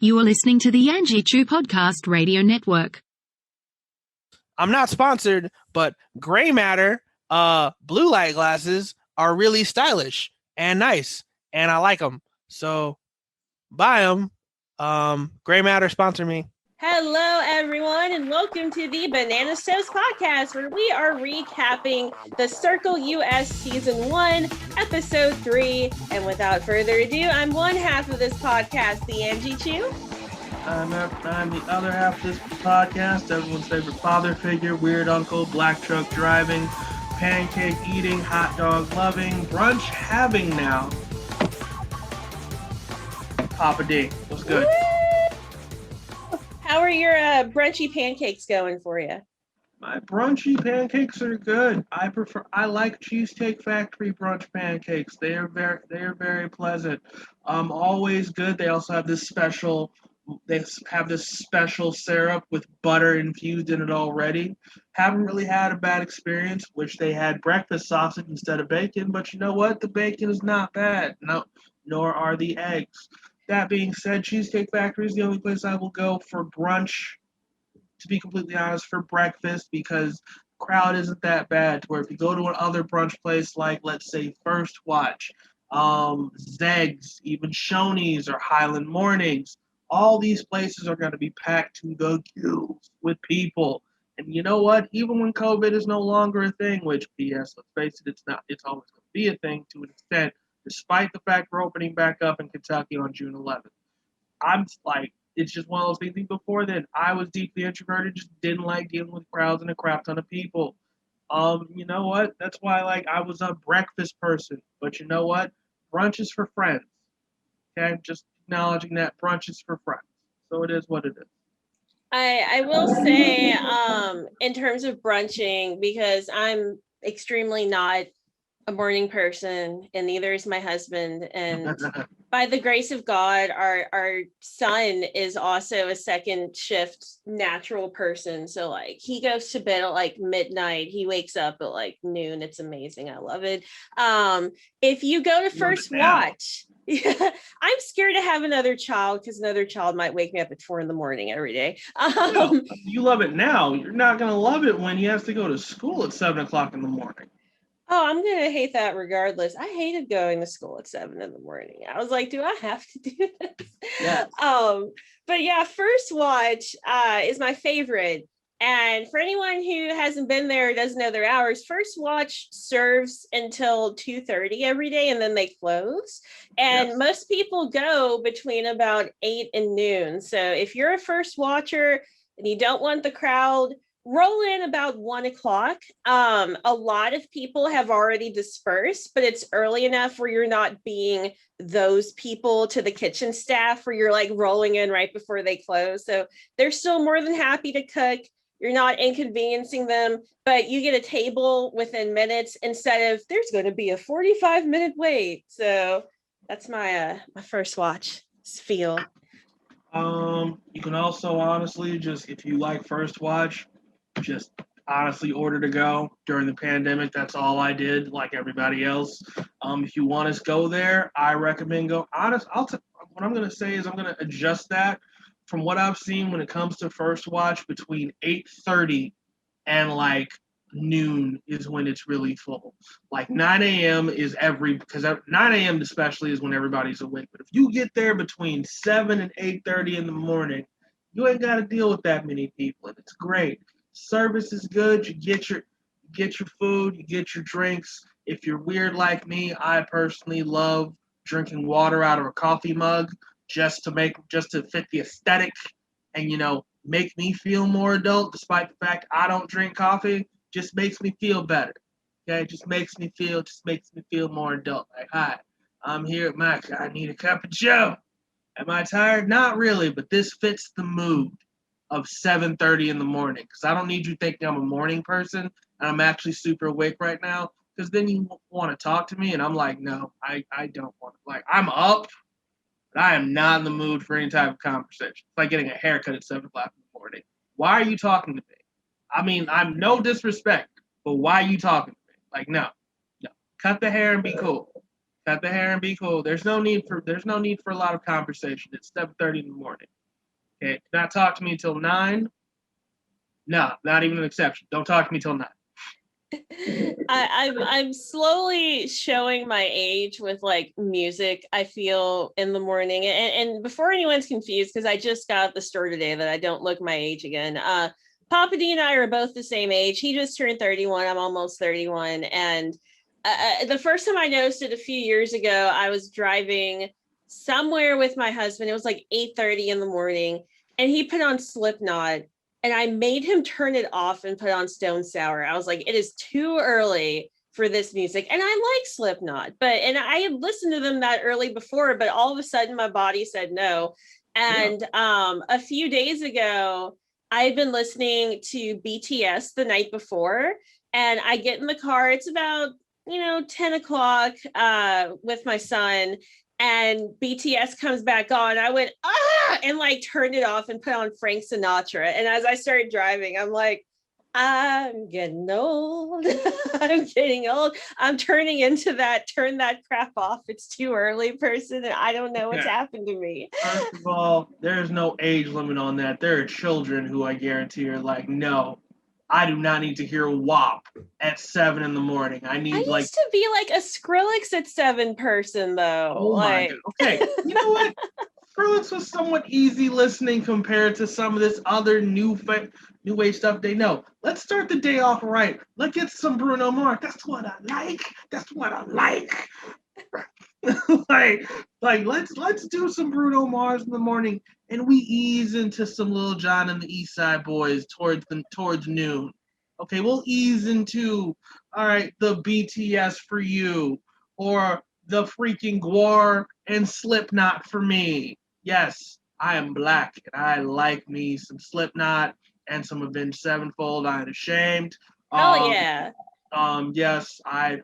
You are listening to the Angie Chu Podcast Radio Network. I'm not sponsored, but gray matter, blue light glasses are really stylish and nice, and I like them. So buy them. Gray matter, sponsor me. Hello, everyone, and welcome to the Banana Toast Podcast, where we are recapping the Circle US Season 1, Episode 3. And without further ado, I'm one half of this podcast, the Angie Chu. I'm the other half of this podcast, everyone's favorite father figure, weird uncle, black truck driving, pancake eating, hot dog loving, brunch having now, Papa D. What's good? How are your brunchy pancakes going for you? My brunchy pancakes are good. I like Cheesecake Factory brunch pancakes. They are very pleasant. Always good. They also have this special syrup with butter infused in it already. Haven't really had a bad experience. Wish they had breakfast sausage instead of bacon, but you know what? The bacon is not bad. No, nor are the eggs. That being said, Cheesecake Factory is the only place I will go for brunch, to be completely honest, for breakfast, because crowd isn't that bad. Where if you go to another brunch place like, let's say, First Watch, Zeg's, even Shoney's or Highland Mornings, all these places are going to be packed to the gills with people. And you know what? Even when COVID is no longer a thing, which, P.S., let's face it, it's not. It's always going to be a thing to an extent, despite the fact we're opening back up in Kentucky on June 11th. I'm like, it's just one of those things. Before then, I was deeply introverted, just didn't like dealing with crowds and a crap ton of people. You know what? That's why, I was a breakfast person. But you know what? Brunch is for friends. Okay? Just acknowledging that brunch is for friends. So it is what it is. I will say, in terms of brunching, because I'm extremely not a morning person, and neither is my husband, and by the grace of God, our son is also a second shift natural person. So he goes to bed at midnight. He wakes up at noon. It's amazing. I love it. If you go to First Watch, yeah, I'm scared to have another child because another child might wake me up at 4 a.m. every day. You love it now. You're not gonna love it when he has to go to school at 7 o'clock in the morning. Oh, I'm going to hate that regardless. I hated going to school at 7 a.m. I was like, do I have to do this? Yes. But yeah, First Watch is my favorite. And for anyone who hasn't been there or doesn't know their hours, First Watch serves until 2:30 every day, and then they close. And Yes. Most people go between about 8 and noon. So if you're a First Watcher and you don't want the crowd, roll in about 1 o'clock. A lot of people have already dispersed, but it's early enough where you're not being those people to the kitchen staff where you're rolling in right before they close. So they're still more than happy to cook. You're not inconveniencing them, but you get a table within minutes instead of there's going to be a 45-minute wait. So that's my First Watch feel. You can also honestly just, if you like First Watch, just honestly order to go. During the pandemic, that's all I did, like everybody else. If you want to go there, I recommend go. What I'm going to say is I'm going to adjust that from what I've seen when it comes to First Watch. Between 8:30 and noon is when it's really full. 9 a.m. because 9 a.m. especially is when everybody's awake. But if you get there between 7 and 8:30 in the morning, you ain't got to deal with that many people, and it's great. Service is good. You get your food, you get your drinks. If you're weird like me, I personally love drinking water out of a coffee mug just to fit the aesthetic and make me feel more adult, despite the fact I don't drink coffee. Just makes me feel better. Okay, just makes me feel more adult. Hi, I'm here at Mac. I need a cup of Joe. Am I tired? Not really, but this fits the mood of 7:30 in the morning, because I don't need you thinking I'm a morning person and I'm actually super awake right now, because then you want to talk to me and I'm like, no, I don't want to. I'm up, but I am not in the mood for any type of conversation. It's like getting a haircut at 7 o'clock in the morning. Why are you talking to me? I mean, I'm no disrespect, but why are you talking to me? No. Cut the hair and be cool. Cut the hair and be cool. There's no need for a lot of conversation. It's 7:30 in the morning. Okay, do not talk to me until 9. No, not even an exception. Don't talk to me till 9. I'm slowly showing my age with like music. I feel in the morning, and before anyone's confused, because I just got at the store today that I don't look my age again. Papa D and I are both the same age. He just turned 31. I'm almost 31, and the first time I noticed it a few years ago, I was driving somewhere with my husband. It was like 8:30 in the morning, and he put on Slipknot, and I made him turn it off and put on Stone Sour. I was like, it is too early for this music. And I like Slipknot, and I had listened to them that early before, but all of a sudden my body said no. And a few days ago, I had been listening to BTS the night before, and I get in the car. It's about 10 o'clock with my son, and BTS comes back on. I went, and like turned it off and put on Frank Sinatra. And as I started driving, I'm like, I'm getting old. I'm getting old. I'm turning into that turn that crap off. It's too early person. And I don't know what's happened to me. First of all, there's no age limit on that. There are children who I guarantee are like, no, I do not need to hear WAP at 7 in the morning. I used to be like a Skrillex at 7 person though. Oh my God. Okay, you know what? Skrillex was somewhat easy listening compared to some of this other new age stuff they know. Let's start the day off right. Let's get some Bruno Mars. That's what I like. That's what I like. like let's do some Bruno Mars in the morning, and we ease into some Lil Jon and the East Side Boys towards noon. Okay, we'll ease into the BTS for you, or the freaking Gwar and Slipknot for me. Yes, I am black and I like me some Slipknot and some Avenged Sevenfold. I ain't ashamed. Oh yeah. Yes, I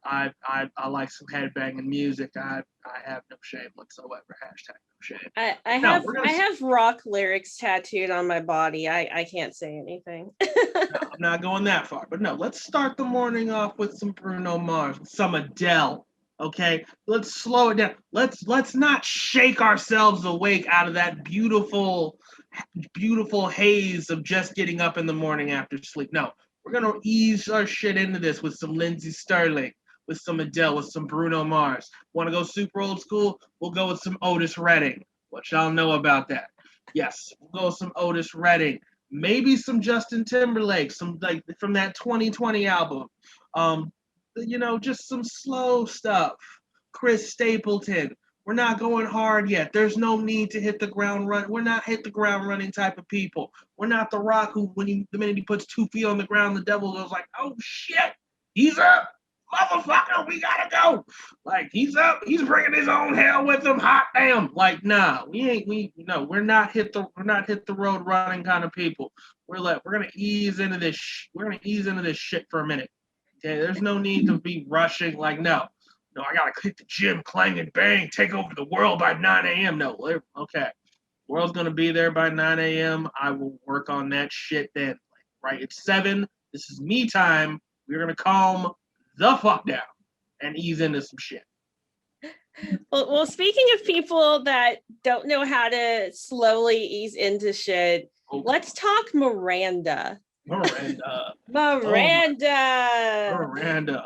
like some headbanging music. I have no shame whatsoever. Hashtag no shame. I have rock lyrics tattooed on my body. I can't say anything. No, I'm not going that far. But no, let's start the morning off with some Bruno Mars, some Adele. Okay, let's slow it down. Let's not shake ourselves awake out of that beautiful haze of just getting up in the morning after sleep. No, we're gonna ease our shit into this with some Lindsey Sterling, with some Adele, with some Bruno Mars. Want to go super old school? We'll go with some Otis Redding. What y'all know about that? Yes, we'll go with some Otis Redding. Maybe some Justin Timberlake, some like from that 2020 album. Just some slow stuff. Chris Stapleton. We're not going hard yet. There's no need to hit the ground run. We're not hit the ground running type of people. We're not The Rock who, the minute he puts 2 feet on the ground, the devil goes like, oh shit, he's up. Motherfucker, we gotta go. Like, he's up. He's bringing his own hell with him. Hot damn. Like, nah, we're not hit the road running kind of people. We're gonna ease into this. We're gonna ease into this shit for a minute. Okay, there's no need to be rushing. Like, no, I gotta hit the gym, clang and bang, take over the world by 9 a.m. No, okay, world's gonna be there by 9 a.m. I will work on that shit then. Right, it's 7. This is me time. We're gonna calm the fuck down and ease into some shit. Well, speaking of people that don't know how to slowly ease into shit, let's talk Miranda. Miranda.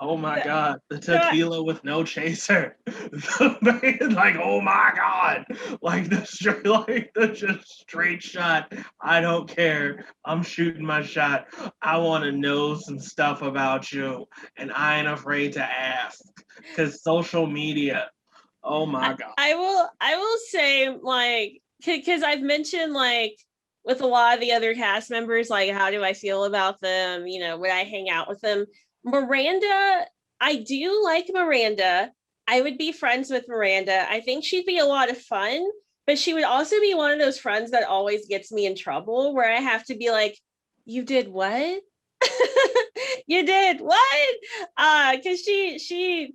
Oh my God. The tequila with no chaser. Like, oh my God. Like the straight shot. I don't care. I'm shooting my shot. I want to know some stuff about you, and I ain't afraid to ask. Because social media. Oh my God. I will say, like, because I've mentioned, like, with a lot of the other cast members, like, how do I feel about them? Would I hang out with them? Miranda, I do like Miranda. I would be friends with Miranda. I think she'd be a lot of fun, but she would also be one of those friends that always gets me in trouble, where I have to be like, you did what? You did what? Because she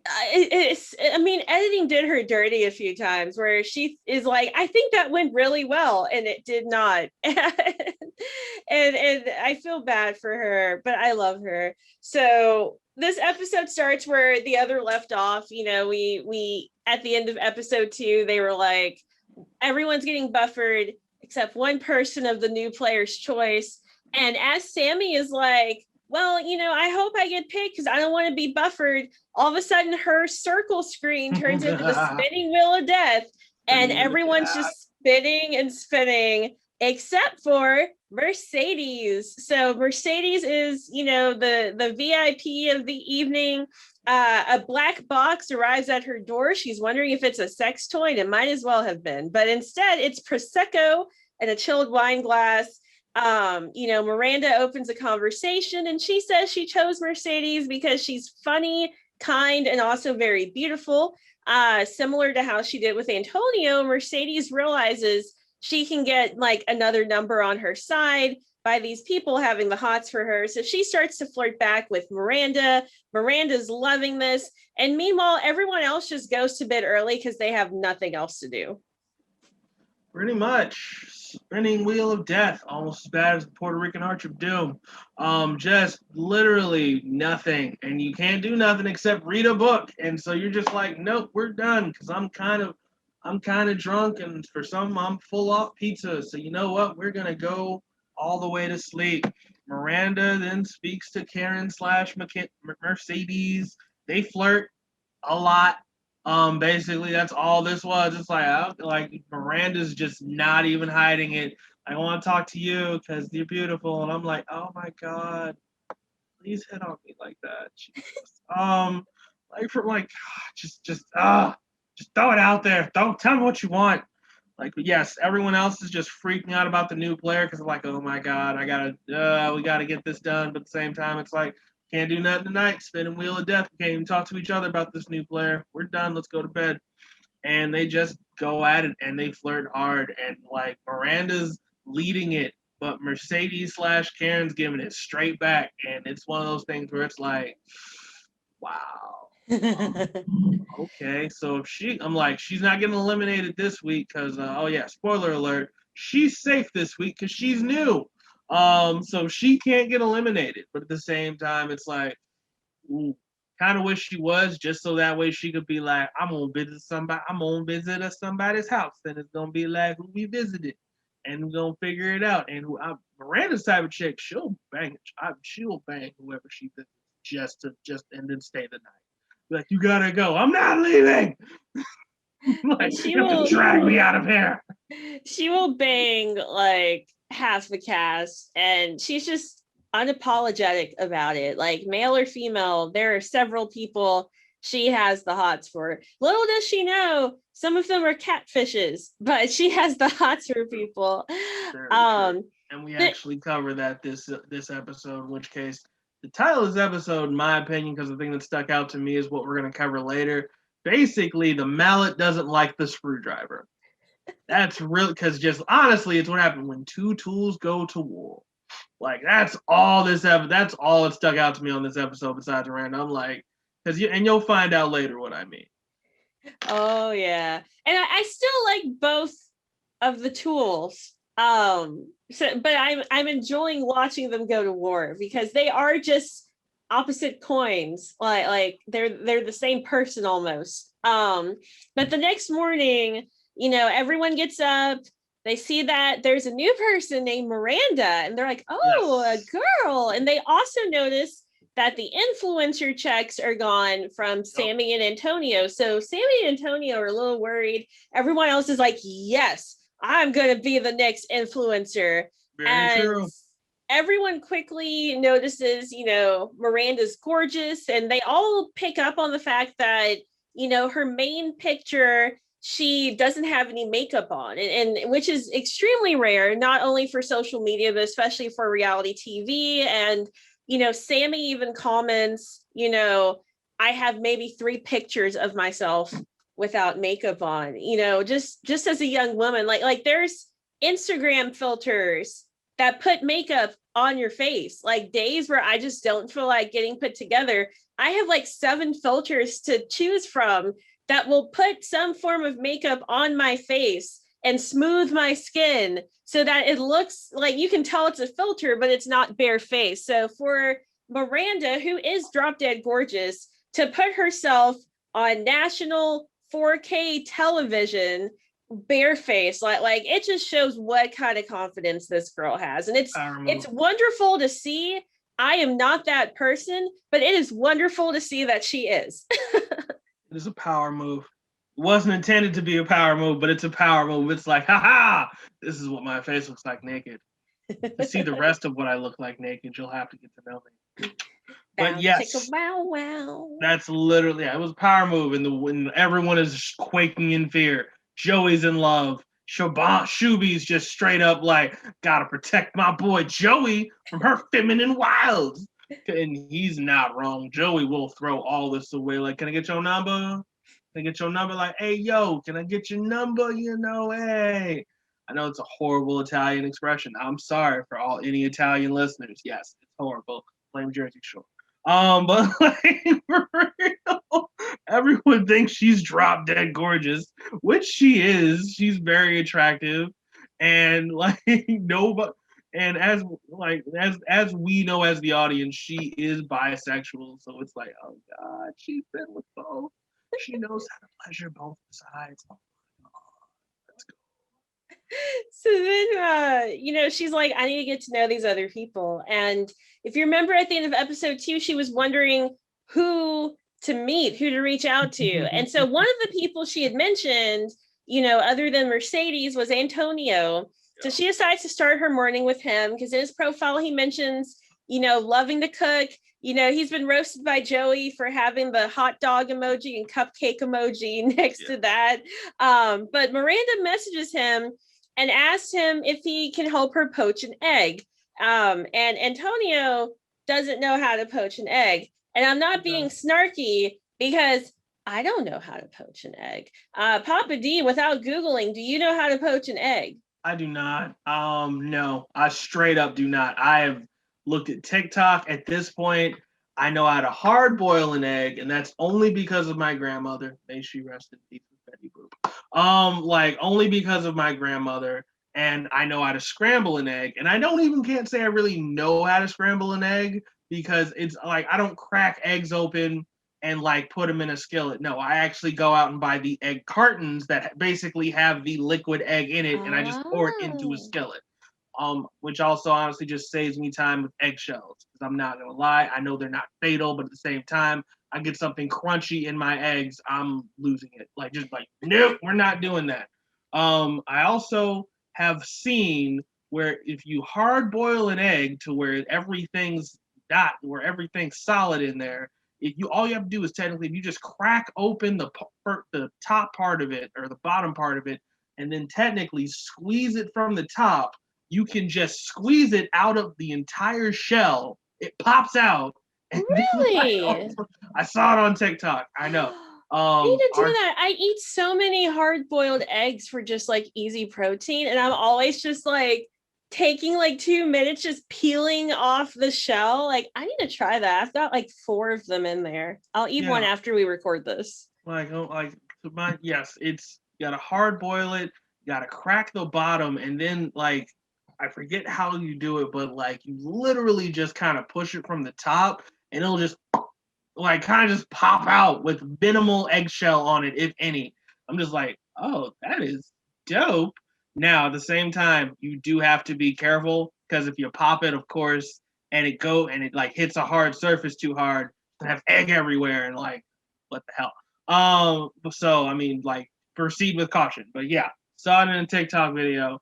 I mean, editing did her dirty a few times where she is like, I think that went really well, and it did not. And I feel bad for her, but I love her. So this episode starts where the other left off. You know, we at the end of episode 2, they were like, everyone's getting buffered except one person of the new player's choice. And as Sammie is like, well, you know, I hope I get picked because I don't want to be buffered. All of a sudden, her circle screen turns into the spinning wheel of death, and everyone's just spinning and spinning, except for Mercedes. So Mercedes is, you know, the VIP of the evening. A black box arrives at her door. She's wondering if it's a sex toy, and it might as well have been, but instead it's Prosecco and a chilled wine glass. You know, Miranda opens a conversation and she says she chose Mercedes because she's funny, kind, and also very beautiful. Similar to how she did with Antonio, Mercedes realizes she can get like another number on her side by these people having the hots for her. So she starts to flirt back with Miranda. Miranda's loving this. And meanwhile, everyone else just goes to bed early because they have nothing else to do. Pretty much. Spinning wheel of death, almost as bad as the Puerto Rican Arch of Doom. Just literally nothing. And you can't do nothing except read a book. And so you're just like, nope, we're done. Because I'm kind of drunk, and for some I'm full off pizza. So you know what? We're gonna go all the way to sleep. Miranda then speaks to Karen / Mercedes. They flirt a lot. Basically that's all this was. It's like Miranda's just not even hiding it. I want to talk to you because you're beautiful, and I'm like, oh my god, please hit on me like that. Jesus. Just throw it out there. Don't tell me what you want. Like, yes, everyone else is just freaking out about the new player because like, oh my god, we gotta get this done. But at the same time, it's like, can't do nothing tonight. Spinning wheel of death. We can't even talk to each other about this new player. We're done. Let's go to bed. And they just go at it and they flirt hard. And like Miranda's leading it, but Mercedes / Karen's giving it straight back. And it's one of those things where it's like, wow. Okay, so if I'm like, she's not getting eliminated this week because, oh yeah, spoiler alert, she's safe this week because she's new. So she can't get eliminated, but at the same time, it's like, kind of wish she was, just so that way she could be like, I'm gonna visit somebody's house, and it's gonna be like who we visited, and we're gonna figure it out. And Miranda's type of chick, she'll bang whoever she visits and then stay the night. Like, you gotta go. I'm not leaving. Like, you have to drag me out of here. She will bang like half the cast, and she's just unapologetic about it. Like, male or female, there are several people she has the hots for. Little does she know, some of them are catfishes, but she has the hots for people. And we actually cover that this episode, in which case the title of this episode, in my opinion, because the thing that stuck out to me is what we're going to cover later. Basically, the mallet doesn't like the screwdriver. That's real, because just honestly, it's what happened when two tools go to war. Like, that's all that stuck out to me on this episode besides Miranda. I'm like, and you'll find out later what I mean. Oh yeah, and I still like both of the tools. But I'm enjoying watching them go to war because they are just opposite coins. Like they're the same person almost. But the next morning, you know, everyone gets up. They see that there's a new person named Miranda, and they're like, oh, yes, a girl. And they also notice that the influencer checks are gone from Sammie and Antonio. So Sammie and Antonio are a little worried. Everyone else is like, yes, I'm going to be the next influencer. Very true. Everyone quickly notices, you know, Miranda's gorgeous, and they all pick up on the fact that, you know, her main picture, she doesn't have any makeup on, and which is extremely rare, not only for social media, but especially for reality TV. And, you know, Sammie even comments, you know, I have maybe 3 pictures of myself without makeup on, you know, just as a young woman, like there's Instagram filters that put makeup on your face. Like days where I just don't feel like getting put together, I have like 7 filters to choose from that will put some form of makeup on my face and smooth my skin so that it looks like you can tell it's a filter, but it's not bare face. So for Miranda, who is drop dead gorgeous, to put herself on national 4K television barefaced, like it just shows what kind of confidence this girl has. And it's wonderful to see. I am not that person, but it is wonderful to see that she is. It is a power move. It wasn't intended to be a power move, but it's a power move. It's like, haha, this is what my face looks like naked. To see the rest of what I look like naked, you'll have to get to know me. But yes, wow. That's literally, it was a power move, and when everyone is quaking in fear. Joey's in love. Shuby's just straight up like, gotta protect my boy Joey from her feminine wiles. And he's not wrong. Joey will throw all this away. Like, can I get your number? Can I get your number? Like, hey, yo, can I get your number? You know, hey. I know it's a horrible Italian expression. I'm sorry for any Italian listeners. Yes, it's horrible. Blame Jersey Shore. But like, for real, everyone thinks she's drop dead gorgeous, which she is. She's very attractive, and like nobody. And as we know as the audience, she is bisexual. So it's like, oh God, she's been with both. She knows how to pleasure both sides. Oh my God, let's go. So then, she's like, I need to get to know these other people. And if you remember at the end of episode 2, she was wondering who to meet, who to reach out to. And so one of the people she had mentioned, other than Mercedes, was Antonio. So she decides to start her morning with him because in his profile, he mentions, loving to cook. He's been roasted by Joey for having the hot dog emoji and cupcake emoji next to that. But Miranda messages him and asks him if he can help her poach an egg. And Antonio doesn't know how to poach an egg. And I'm not being snarky because I don't know how to poach an egg. Papa D, without Googling, do you know how to poach an egg? I do not. No, I straight up do not. I have looked at TikTok. At this point, I know how to hard boil an egg, and that's only because of my grandmother. May she rest in peace with Betty Boop. Like only because of my grandmother, and I know how to scramble an egg. And I can't say I really know how to scramble an egg because it's like I don't crack eggs open and like put them in a skillet. No, I actually go out and buy the egg cartons that basically have the liquid egg in it, and I just pour it into a skillet. Which also honestly just saves me time with eggshells. Because I'm not gonna lie, I know they're not fatal, but at the same time, I get something crunchy in my eggs, I'm losing it. Nope, we're not doing that. I also have seen where if you hard boil an egg to where everything's solid in there, all you have to do is technically, if you just crack open the top part of it or the bottom part of it, and then technically squeeze it from the top, you can just squeeze it out of the entire shell. It pops out. Really? I saw it on TikTok. I know. I need to do that. I eat so many hard-boiled eggs for just like easy protein, and I'm always just like taking like 2 minutes just peeling off the shell. Like I need to try that. I've got like 4 of them in there. I'll eat one after we record this. Yes, it's you gotta hard boil it, you gotta crack the bottom, and then like I forget how you do it, but like you literally just kind of push it from the top and it'll just like kind of just pop out with minimal eggshell on it, if any. I'm just like, oh, that is dope. Now, at the same time, you do have to be careful because if you pop it, of course, and it like hits a hard surface too hard, you have egg everywhere and like, what the hell? So I mean, like, proceed with caution. But yeah, saw it in a TikTok video.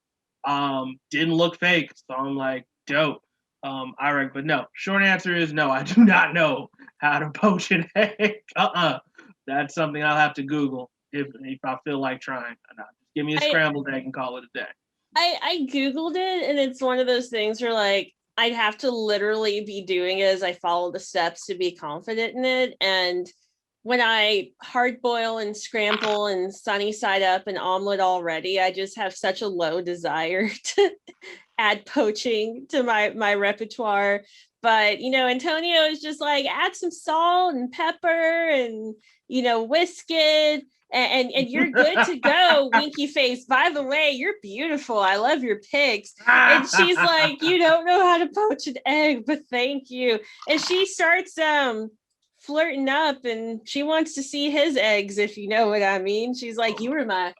Didn't look fake, so I'm like, dope. I reckon, but no. Short answer is no. I do not know how to poach an egg. That's something I'll have to Google if I feel like trying. Give me a scrambled egg and call it a day. I Googled it, and it's one of those things where like I'd have to literally be doing it as I follow the steps to be confident in it. And when I hard boil and scramble and sunny side up an omelet already, I just have such a low desire to add poaching to my repertoire. But Antonio is just like, add some salt and pepper and whisk it, and you're good to go, winky face. By the way, you're beautiful. I love your pics. And she's like, you don't know how to poach an egg, but thank you. And she starts flirting up, and she wants to see his eggs, if you know what I mean. She's like, you were my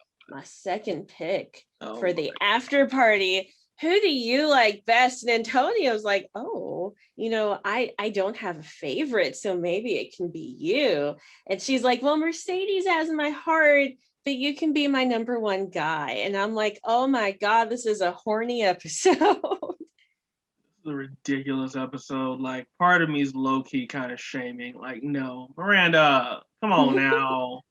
second pick for the after party. Who do you like best? And Antonio's like, oh, I don't have a favorite, so maybe it can be you. And she's like, well, Mercedes has my heart, but you can be my number one guy. And I'm like, oh my God, this is a horny episode. A ridiculous episode. Like, part of me is low-key kind of shaming. Like, no, Miranda, come on now.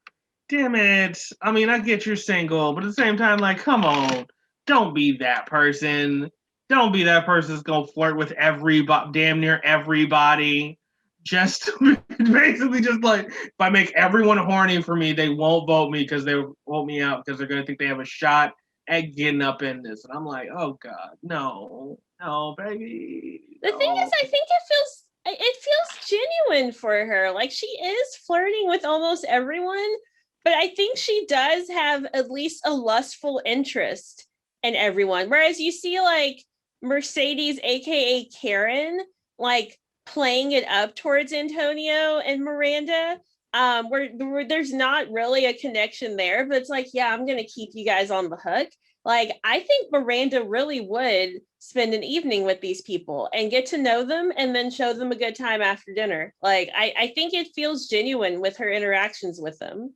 Damn it. I mean, I get you're single, but at the same time, like, come on. Don't be that person. Don't be that person that's gonna flirt with damn near everybody. Just basically just like, if I make everyone horny for me, they won't vote me because they vote me out because they're gonna think they have a shot at getting up in this. And I'm like, oh God, no, baby. The thing is, I think it feels genuine for her. Like, she is flirting with almost everyone, but I think she does have at least a lustful interest in everyone. Whereas you see like Mercedes, aka Karen, like playing it up towards Antonio and Miranda, where there's not really a connection there, but it's like, yeah, I'm gonna keep you guys on the hook. Like, I think Miranda really would spend an evening with these people and get to know them and then show them a good time after dinner. Like, I think it feels genuine with her interactions with them.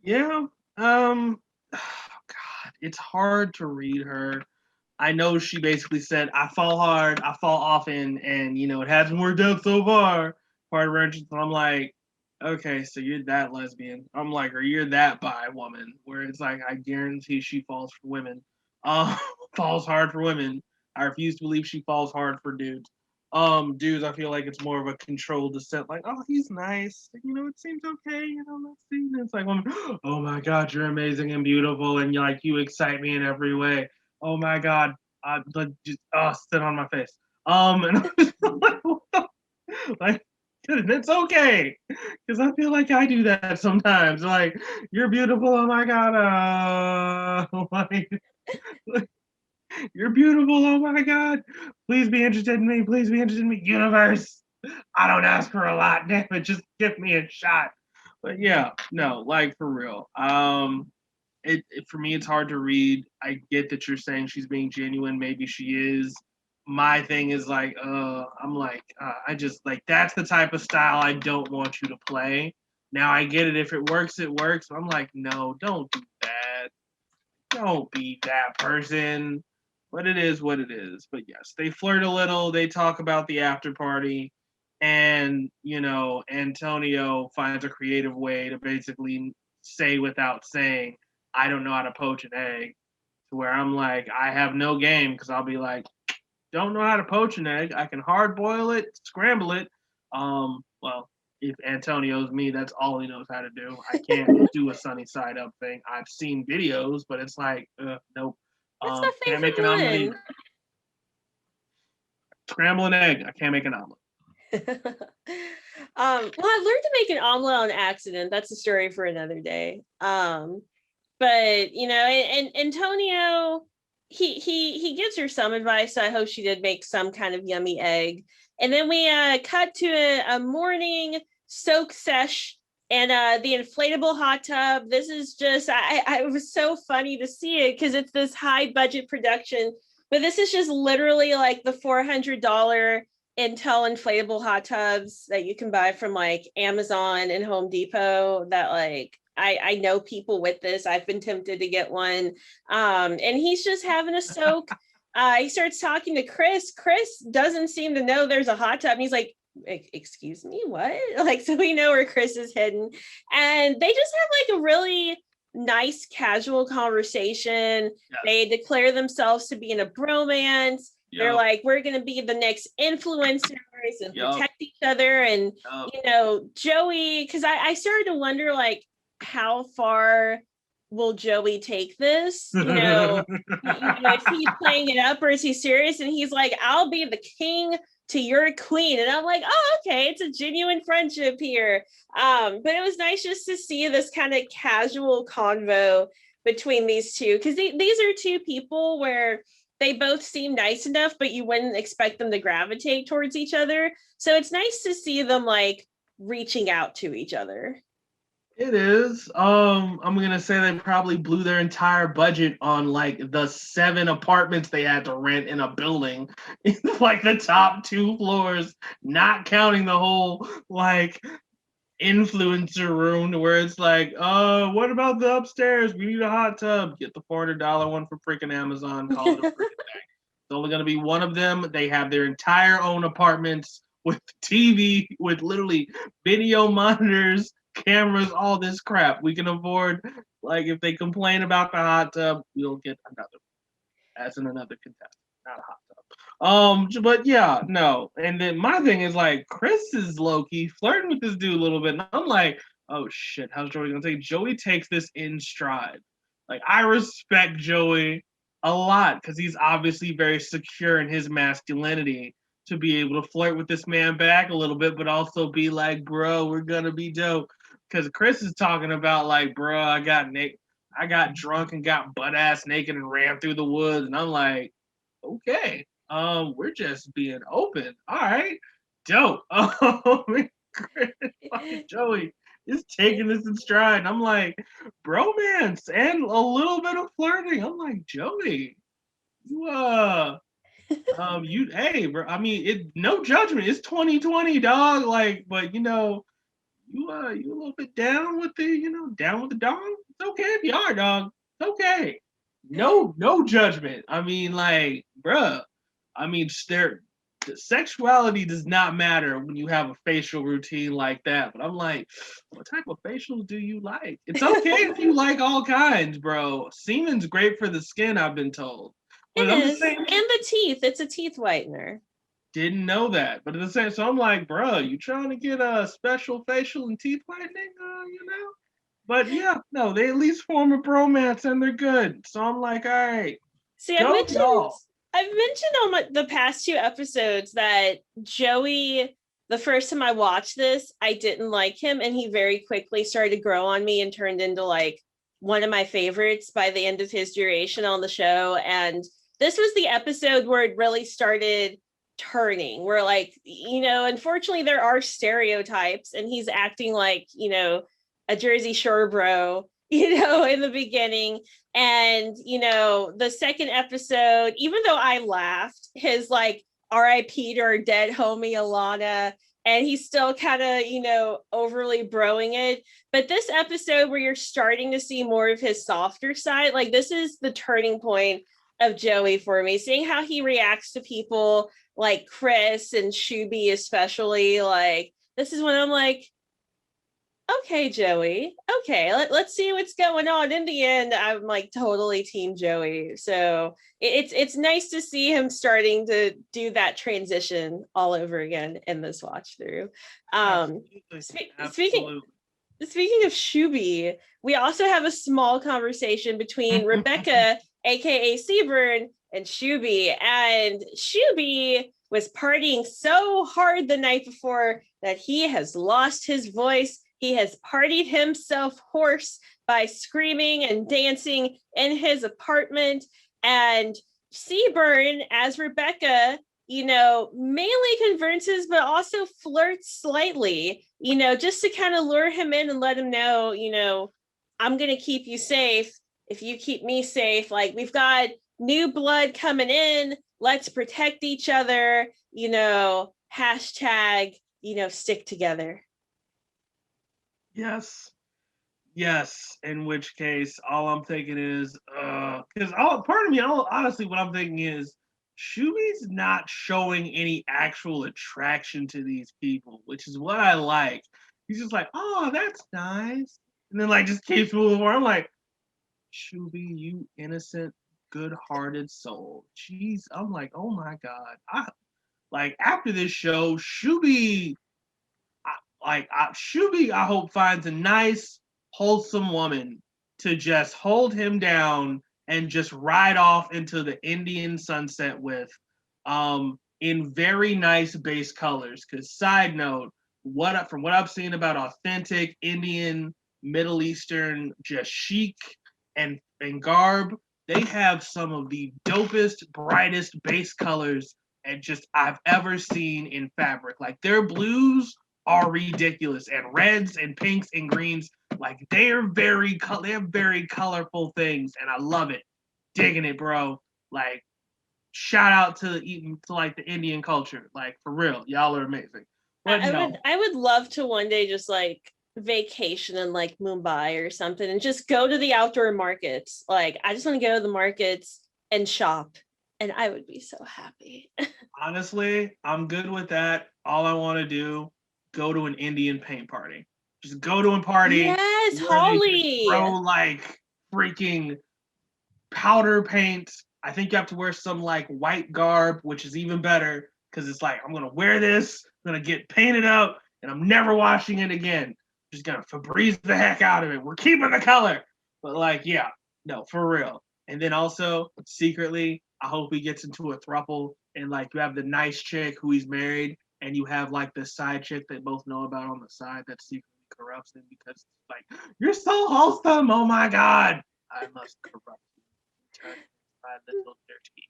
Yeah. Oh God, it's hard to read her. I know she basically said, I fall hard, I fall often, and it hasn't worked out so far. Part of her interest, I'm like, okay, so you're that lesbian. I'm like, or you're that bi woman, where it's like, I guarantee she falls for women. Falls hard for women. I refuse to believe she falls hard for dudes. Dudes, I feel like it's more of a controlled descent, like, oh, he's nice. It seems okay, let's see. And it's like, oh my God, you're amazing and beautiful, and you excite me in every way. Oh my God, just sit on my face. And I'm just like, it's okay, because I feel like I do that sometimes. Like, you're beautiful. Oh my God, like, you're beautiful. Oh my God, please be interested in me. Please be interested in me, universe. I don't ask for a lot, damn it, just give me a shot. But yeah, no, like, for real. It for me, it's hard to read. I get that you're saying she's being genuine. Maybe she is. My thing is like, I'm like, I just like, that's the type of style I don't want you to play. Now I get it. If it works, it works. But I'm like, no, don't do that. Don't be that person. But it is what it is. But yes, they flirt a little. They talk about the after party. And, Antonio finds a creative way to basically say without saying, I don't know how to poach an egg, to where I'm like, I have no game, because I'll be like, don't know how to poach an egg. I can hard boil it, scramble it. Well, if Antonio's me, that's all he knows how to do. I can't do a sunny side up thing. I've seen videos, but it's like, nope. That's my Can't make an favorite omelet one. either. Scramble an egg. I can't make an omelet. Well, I learned to make an omelet on accident. That's a story for another day. But and Antonio, he gives her some advice. So I hope she did make some kind of yummy egg. And then we cut to a morning soak sesh and the inflatable hot tub. This is just, I it was so funny to see it because it's this high budget production, but this is just literally like the $400 Intel inflatable hot tubs that you can buy from like Amazon and Home Depot that like I know people with this. I've been tempted to get one. And he's just having a soak. He starts talking to Chris. Chris doesn't seem to know there's a hot tub. And he's like, excuse me, what? Like, so we know where Chris is hidden. And they just have like a really nice casual conversation. Yes. They declare themselves to be in a bromance. Yep. They're like, we're going to be the next influencers. and Yup. protect each other. And Yup. you know, Joey, because I started to wonder like how far will Joey take this? Is he playing it up or is he serious? And he's like, I'll be the king to your queen. And I'm like, oh, okay, it's a genuine friendship here. But it was nice just to see this kind of casual convo between these two, because these are two people where they both seem nice enough, but you wouldn't expect them to gravitate towards each other. So it's nice to see them like reaching out to each other. It is. I'm gonna say they probably blew their entire budget on like the 7 apartments they had to rent in a building, like the top 2 floors, not counting the whole like influencer room where it's like, what about the upstairs? We need a hot tub. Get the $400 one from freaking Amazon. Call it a freaking day. It's only gonna be one of them. They have their entire own apartments with TV, with literally video monitors, cameras, all this crap. We can afford, like, if they complain about the hot tub, we'll get another, as in another contestant, not a hot tub. But yeah, no. And then my thing is like, Chris is low key flirting with this dude a little bit, and I'm like, oh shit, how's Joey gonna take? Joey takes this in stride. Like, I respect Joey a lot because he's obviously very secure in his masculinity to be able to flirt with this man back a little bit, but also be like, bro, we're gonna be dope. Because Chris is talking about like, bro, I got drunk and got butt ass naked and ran through the woods, and I'm like, okay, we're just being open. All right, dope. Joey is taking this in stride. And I'm like, bromance and a little bit of flirting. I'm like, Joey, hey, bro. I mean, no judgment. It's 2020, dog. Like, but you a little bit down with down with the dog. It's okay if you are, dog. It's okay. No judgment. I mean, like, bruh. I mean, sexuality does not matter when you have a facial routine like that. But I'm like, what type of facials do you like? It's okay if you like all kinds, bro. Semen's great for the skin, I've been told. But It I'm is. just saying, And the teeth. It's a teeth whitener. didn't know that. But at the same, so I'm like, bro, you trying to get a special facial and teeth whitening? But yeah, no, they at least form a bromance and they're good. So I'm like, all right, See, go y'all. I've mentioned on the past 2 episodes that Joey, the first time I watched this, I didn't like him, and he very quickly started to grow on me and turned into like one of my favorites by the end of his duration on the show. And this was the episode where it really started turning, where like, unfortunately there are stereotypes, and he's acting like, a Jersey Shore bro, in the beginning. And, the second episode, even though I laughed, his like RIP to our dead homie Alana, and he's still kind of, overly broing it. But this episode where you're starting to see more of his softer side, like this is the turning point of Joey for me, seeing how he reacts to people like Chris and Shuby, especially. Like, this is when I'm like, okay, Joey. Okay, let's see what's going on. In the end, I'm like totally team Joey. So it's nice to see him starting to do that transition all over again in this watch through. Speaking of Shuby, we also have a small conversation between Rebecca, aka Seaburn, and Shuby. And Shuby was partying so hard the night before that he has lost his voice. He has partied himself hoarse by screaming and dancing in his apartment. And Seaburn, as Rebecca, mainly converses, but also flirts slightly, just to kind of lure him in and let him know, I'm going to keep you safe if you keep me safe. Like, we've got new blood coming in. Let's protect each other, hashtag, stick together. Yes. In which case, all I'm thinking is, because part of me, honestly, what I'm thinking is, Shuby's not showing any actual attraction to these people, which is what I like. He's just like, oh, that's nice, and then like just keeps moving forward. I'm like, Shuby, you innocent, good-hearted soul. Jeez, I'm like, oh my god, Like after this show, Shubi, Shubi, I hope finds a nice, wholesome woman to just hold him down and just ride off into the Indian sunset with, in very nice base colors. Because side note, from what I've seen about authentic Indian, Middle Eastern, just chic and garb, they have some of the dopest, brightest base colors and just I've ever seen in fabric. Like their blues are ridiculous, and reds and pinks and greens, like they're very colorful things, and I love it, digging it, bro. Like shout out to like the Indian culture, like for real, y'all are amazing. But I would love to one day just like vacation in like Mumbai or something and just go to the outdoor markets. Like I just want to go to the markets and shop, and I would be so happy. Honestly, I'm good with that. All I want to do, go to an Indian paint party. Just go to a party. Yes, where they Holly. throw like freaking powder paint. I think you have to wear some like white garb, which is even better because it's like I'm gonna wear this, I'm gonna get painted up, and I'm never washing it again. Just gonna Febreze the heck out of it. We're keeping the color, but like, yeah, no, for real. And then also secretly, I hope he gets into a throuple, and like you have the nice chick who he's married, and you have like the side chick they both know about on the side that secretly corrupts him because it's like you're so wholesome. Oh my god, I must corrupt. My little dirty.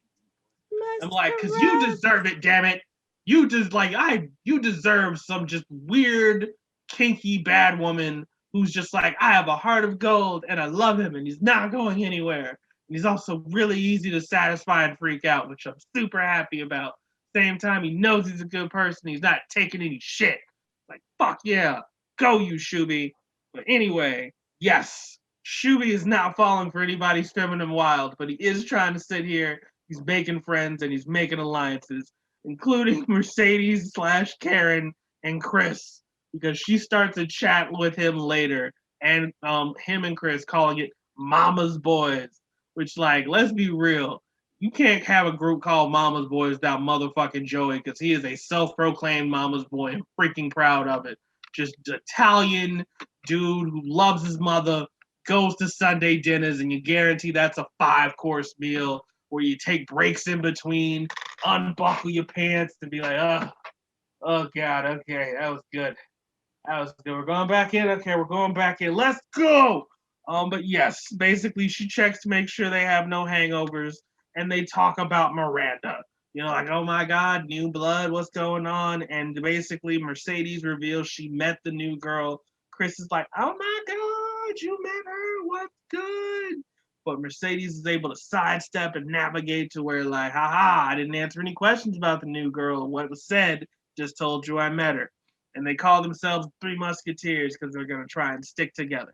I'm like, because you deserve it, damn it. You deserve some just weird, kinky, bad woman who's just like, I have a heart of gold and I love him and he's not going anywhere. And he's also really easy to satisfy and freak out, which I'm super happy about. Same time, he knows he's a good person. He's not taking any shit. Like, fuck yeah. Go, you Shubi. But anyway, yes. Shuby is not falling for anybody's feminine wild, but he is trying to sit here. He's making friends and he's making alliances, including Mercedes / Karen and Chris, because she starts a chat with him later, and him and Chris calling it Mama's Boys, which, like, let's be real. You can't have a group called Mama's Boys without motherfucking Joey, because he is a self-proclaimed Mama's Boy and freaking proud of it. Just Italian dude who loves his mother, goes to Sunday dinners, and you guarantee that's a 5-course meal where you take breaks in between, unbuckle your pants, and be like, oh God, okay, that was good. We're going back in. Okay, we're going back in. Let's go. But yes, basically she checks to make sure they have no hangovers, and they talk about Miranda. You know, like, oh my God, new blood, what's going on? And basically Mercedes reveals she met the new girl. Chris is like, oh my God, you met her, what's good? But Mercedes is able to sidestep and navigate to where, like, haha, I didn't answer any questions about the new girl. What was said, just told you I met her. And they call themselves Three Musketeers because they're going to try and stick together.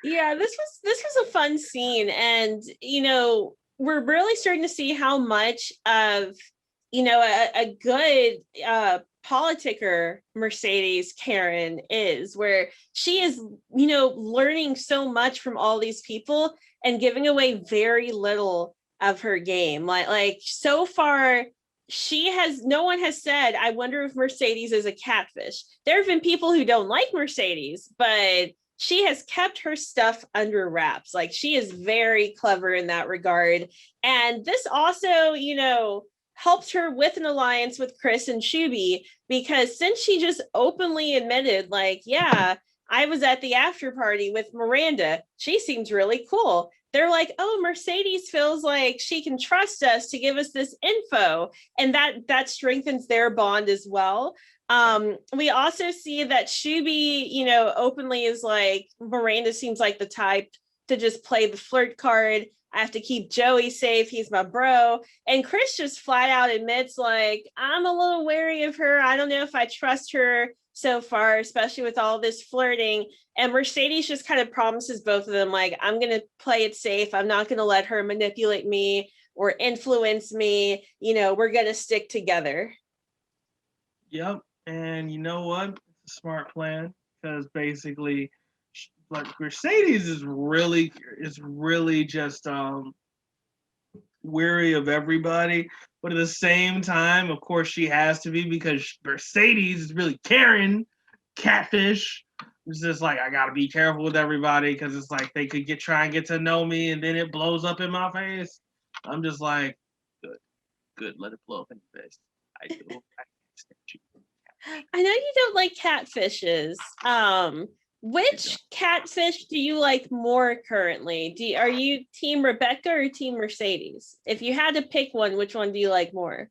Yeah, this was a fun scene, and you know, we're really starting to see how much of, you know, a good politicker Mercedes Karen is, where she is, you know, learning so much from all these people and giving away very little of her game. Like so far, no one has said, I wonder if Mercedes is a catfish. There have been people who don't like Mercedes, but she has kept her stuff under wraps. Like she is very clever in that regard. And this also, you know, helped her with an alliance with Chris and Shuby, because since she just openly admitted, like, yeah, I was at the after party with Miranda, she seems really cool. They're like, oh, Mercedes feels like she can trust us to give us this info. And that strengthens their bond as well. We also see that Shuby, you know, openly is like, Miranda seems like the type to just play the flirt card. I have to keep Joey safe. He's my bro. And Chris just flat out admits, like, I'm a little wary of her. I don't know if I trust her so far, especially with all this flirting. And Mercedes just kind of promises both of them, like, I'm going to play it safe. I'm not going to let her manipulate me or influence me. You know, we're going to stick together. Yep. And you know what? It's a smart plan, because basically, like, Mercedes is really just weary of everybody. But at the same time, of course, she has to be because Mercedes is really Karen, catfish. It's just like I gotta be careful with everybody because it's like they could try and get to know me and then it blows up in my face. I'm just like, good, let it blow up in your face. I do. I can't stand you. I know you don't like catfishes. Which catfish do you like more currently? Are you Team Rebecca or Team Mercedes? If you had to pick one, which one do you like more?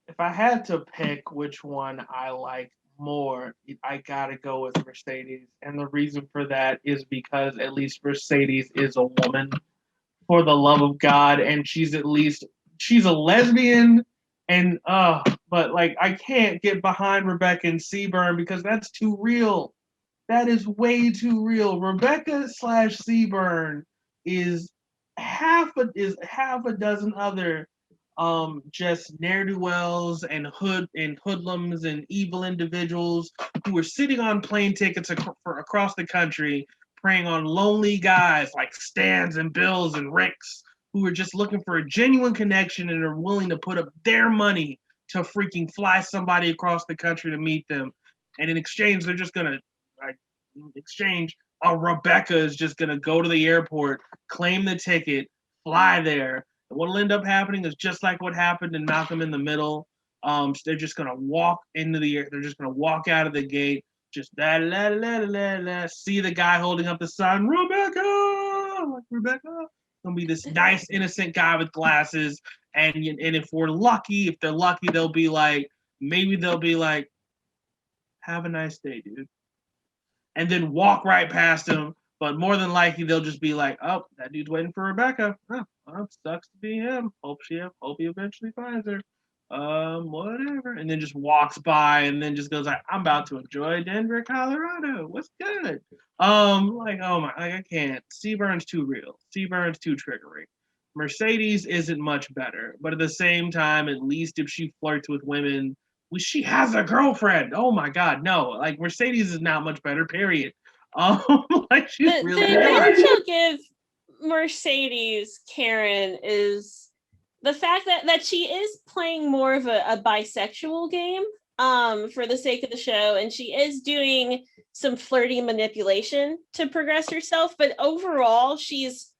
If I had to pick which one I like more, I gotta go with Mercedes. And the reason for that is because at least Mercedes is a woman, for the love of God, and she's a lesbian, and but like I can't get behind Rebecca and Seaburn because that's too real. That is way too real. Rebecca / Seaburn is half a dozen other just ne'er-do-wells and hoodlums and evil individuals who are sitting on plane tickets across the country preying on lonely guys like Stans and Bills and Ricks who are just looking for a genuine connection and are willing to put up their money to freaking fly somebody across the country to meet them. And in exchange, they're just gonna Rebecca is just gonna go to the airport, claim the ticket, fly there. And what'll end up happening is just like what happened in Malcolm in the Middle. They're just gonna walk into the air. They're just gonna walk out of the gate. Just la la la la la. See the guy holding up the sign, Rebecca, like Rebecca. Gonna be this nice innocent guy with glasses. And if they're lucky, maybe they'll be like, have a nice day, dude, and then walk right past him. But more than likely, they'll just be like, "Oh, that dude's waiting for Rebecca. Oh, well, sucks to be him. Hope he eventually finds her. Whatever." And then just walks by, and then just goes like, "I'm about to enjoy Denver, Colorado. What's good?" Like, oh my, like I can't. Seaburn's too real. Seaburn's too triggering. Mercedes isn't much better, but at the same time, at least if she flirts with women, she has a girlfriend. Oh my God, no! Like Mercedes is not much better. Period. Like she's The really advantage not. I'll give Mercedes Karen is the fact that she is playing more of a bisexual game for the sake of the show, and she is doing some flirty manipulation to progress herself, but overall she's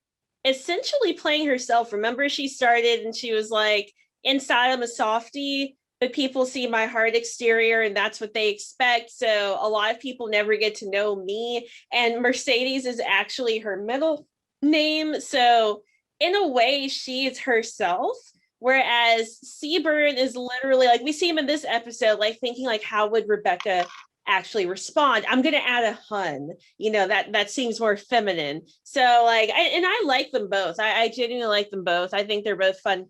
essentially playing herself. Remember, she started and she was like, inside I'm a softie, but people see my hard exterior and that's what they expect. So a lot of people never get to know me. And Mercedes is actually her middle name. So in a way, she is herself. Whereas Seaburn is literally like, we see him in this episode, like thinking like, how would Rebecca actually respond? I'm gonna add a hun, that seems more feminine. So like I like them both. I genuinely like them both. I think they're both fun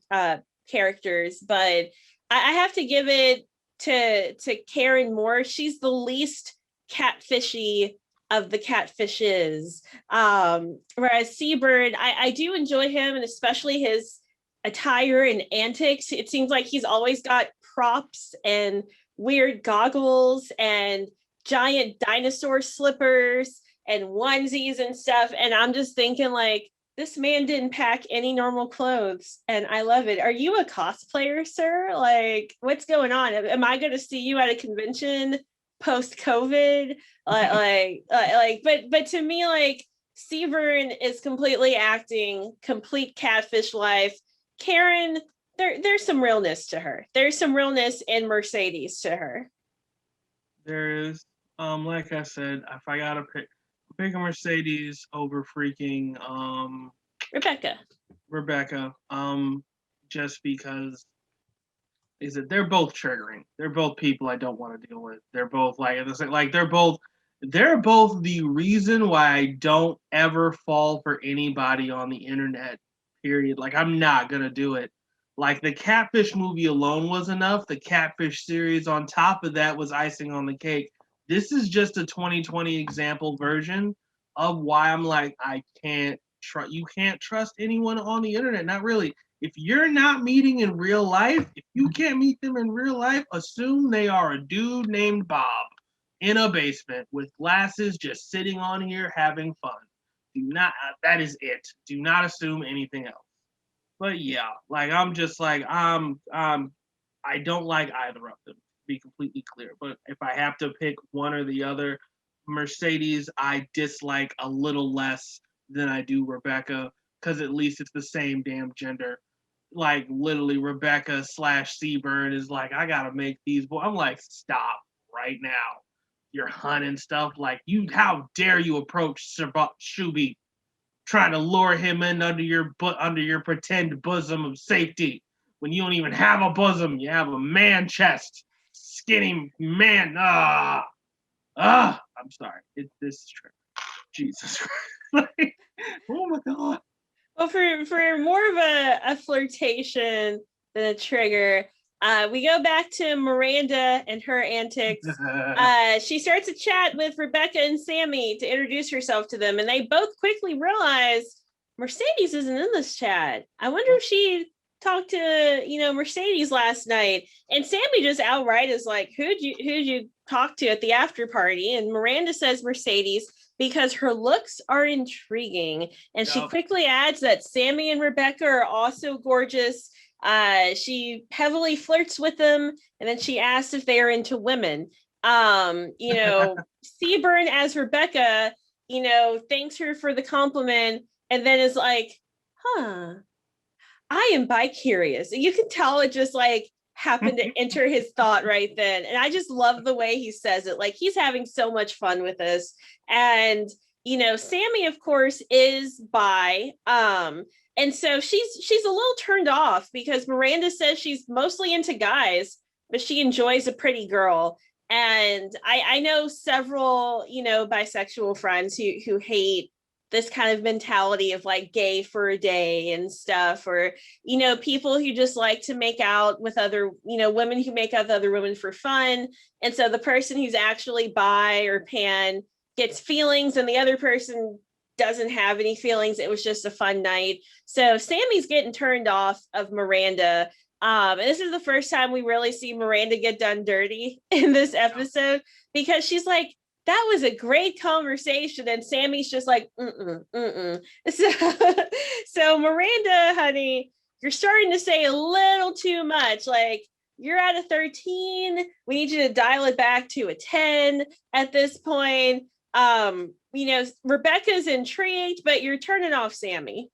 characters, but I have to give it to Karen more. She's the least catfishy of the catfishes. Whereas Seabird, I do enjoy him, and especially his attire and antics. It seems like he's always got props and weird goggles and giant dinosaur slippers and onesies and stuff. And I'm just thinking like, this man didn't pack any normal clothes and I love it. Are you a cosplayer, sir? Like, what's going on? Am I going to see you at a convention post COVID? But to me, like, Severn is completely acting complete catfish life. Karen, there's some realness to her. There's some realness in Mercedes to her. There is. Like I said, if I gotta pick a Mercedes over freaking Rebecca. Just because they're both triggering. They're both people I don't want to deal with. They're both they're both the reason why I don't ever fall for anybody on the internet. Period. Like I'm not gonna do it. Like the Catfish movie alone was enough. The Catfish series on top of that was icing on the cake. This is just a 2020 example version of why I'm like, you can't trust anyone on the internet. Not really. If you're not meeting in real life, if you can't meet them in real life, assume they are a dude named Bob in a basement with glasses just sitting on here having fun. Do not. That is it. Do not assume anything else. But yeah, like I'm just like I don't like either of them, to be completely clear. But if I have to pick one or the other, Mercedes I dislike a little less than I do Rebecca, because at least it's the same damn gender. Like literally Rebecca / Seaburn is like, I gotta make these boys. I'm like, stop right now. You're hunting stuff. Like you, how dare you approach Shuby trying to lure him in under your pretend bosom of safety when you don't even have a bosom. You have a man chest, skinny man. I'm sorry. This is true. Jesus Christ. Like, oh my God. Well, for more of a flirtation than a trigger, we go back to Miranda and her antics. She starts a chat with Rebecca and Sammie to introduce herself to them, and they both quickly realize Mercedes isn't in this chat. I wonder if she talked to Mercedes last night. And Sammie just outright is like, who'd you talk to at the after party? And Miranda says Mercedes, because her looks are intriguing. And she quickly adds that Sammie and Rebecca are also gorgeous. She heavily flirts with them, and then she asks if they are into women. Seaburn as Rebecca, thanks her for the compliment, and then is like, I am bi-curious. You can tell it just like happened to enter his thought right then. And I just love the way he says it. Like he's having so much fun with this. And, Sammie, of course, is bi. And so she's a little turned off because Miranda says she's mostly into guys, but she enjoys a pretty girl. And I know several, bisexual friends who hate this kind of mentality of like gay for a day and stuff, or, people who just like to make out with other, women who make out with other women for fun. And so the person who's actually bi or pan gets feelings and the other person doesn't have any feelings. It was just a fun night. So Sammie's getting turned off of Miranda. And this is the first time we really see Miranda get done dirty in this episode, because she's like, that was a great conversation. And Sammie's just like, So Miranda, honey, you're starting to say a little too much. Like, you're at a 13. We need you to dial it back to a 10 at this point. Rebecca's intrigued, but you're turning off Sammie.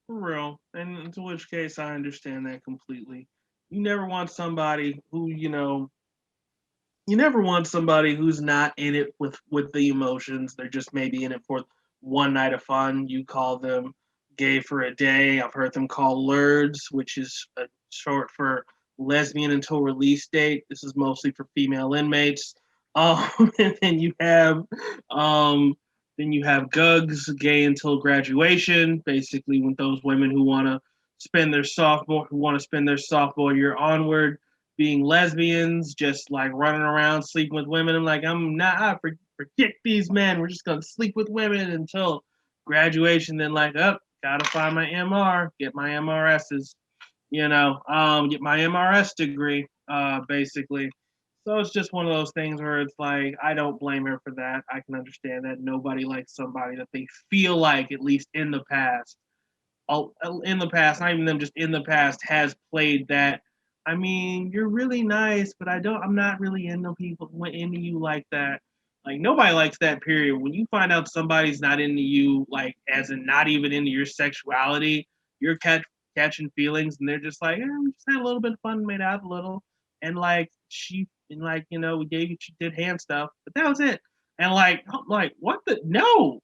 For real. And to which case I understand that completely. You never want somebody who, you never want somebody who's not in it with the emotions. They're just maybe in it for one night of fun. You call them gay for a day. I've heard them called LERDs, which is short for lesbian until release date. This is mostly for female inmates. And then you have GUGs, gay until graduation. Basically, with those women who want to spend their sophomore year onward being lesbians, just like running around sleeping with women. I'm like, forget these men. We're just gonna sleep with women until graduation. Then like, gotta find my MR, get my MRSs, get my MRS degree, basically. So it's just one of those things where it's like, I don't blame her for that. I can understand that nobody likes somebody that they feel like, at least in the past, not even them, just in the past, has played that. I mean, you're really nice, but I'm not really into you like that. Like, nobody likes that, period. When you find out somebody's not into you, like, as in not even into your sexuality, you're catching feelings, and they're just like, we just had a little bit of fun, made out a little, and like, we gave you, she did hand stuff, but that was it. And like, what the, no,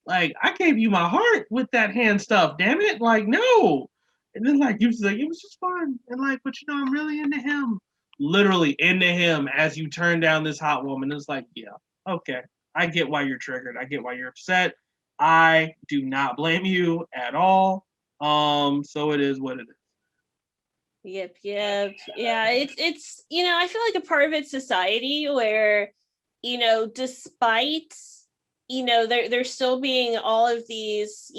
like, I gave you my heart with that hand stuff, damn it, like, no. And then like, you was like, it was just fun, and like, but I'm really into him, literally into him, as you turn down this hot woman. It's like, yeah, okay, I get why you're triggered, I get why you're upset, I do not blame you at all. So it is what it is. Yep. Yeah, it's I feel like a part of it's society where, despite, there's still being all of these,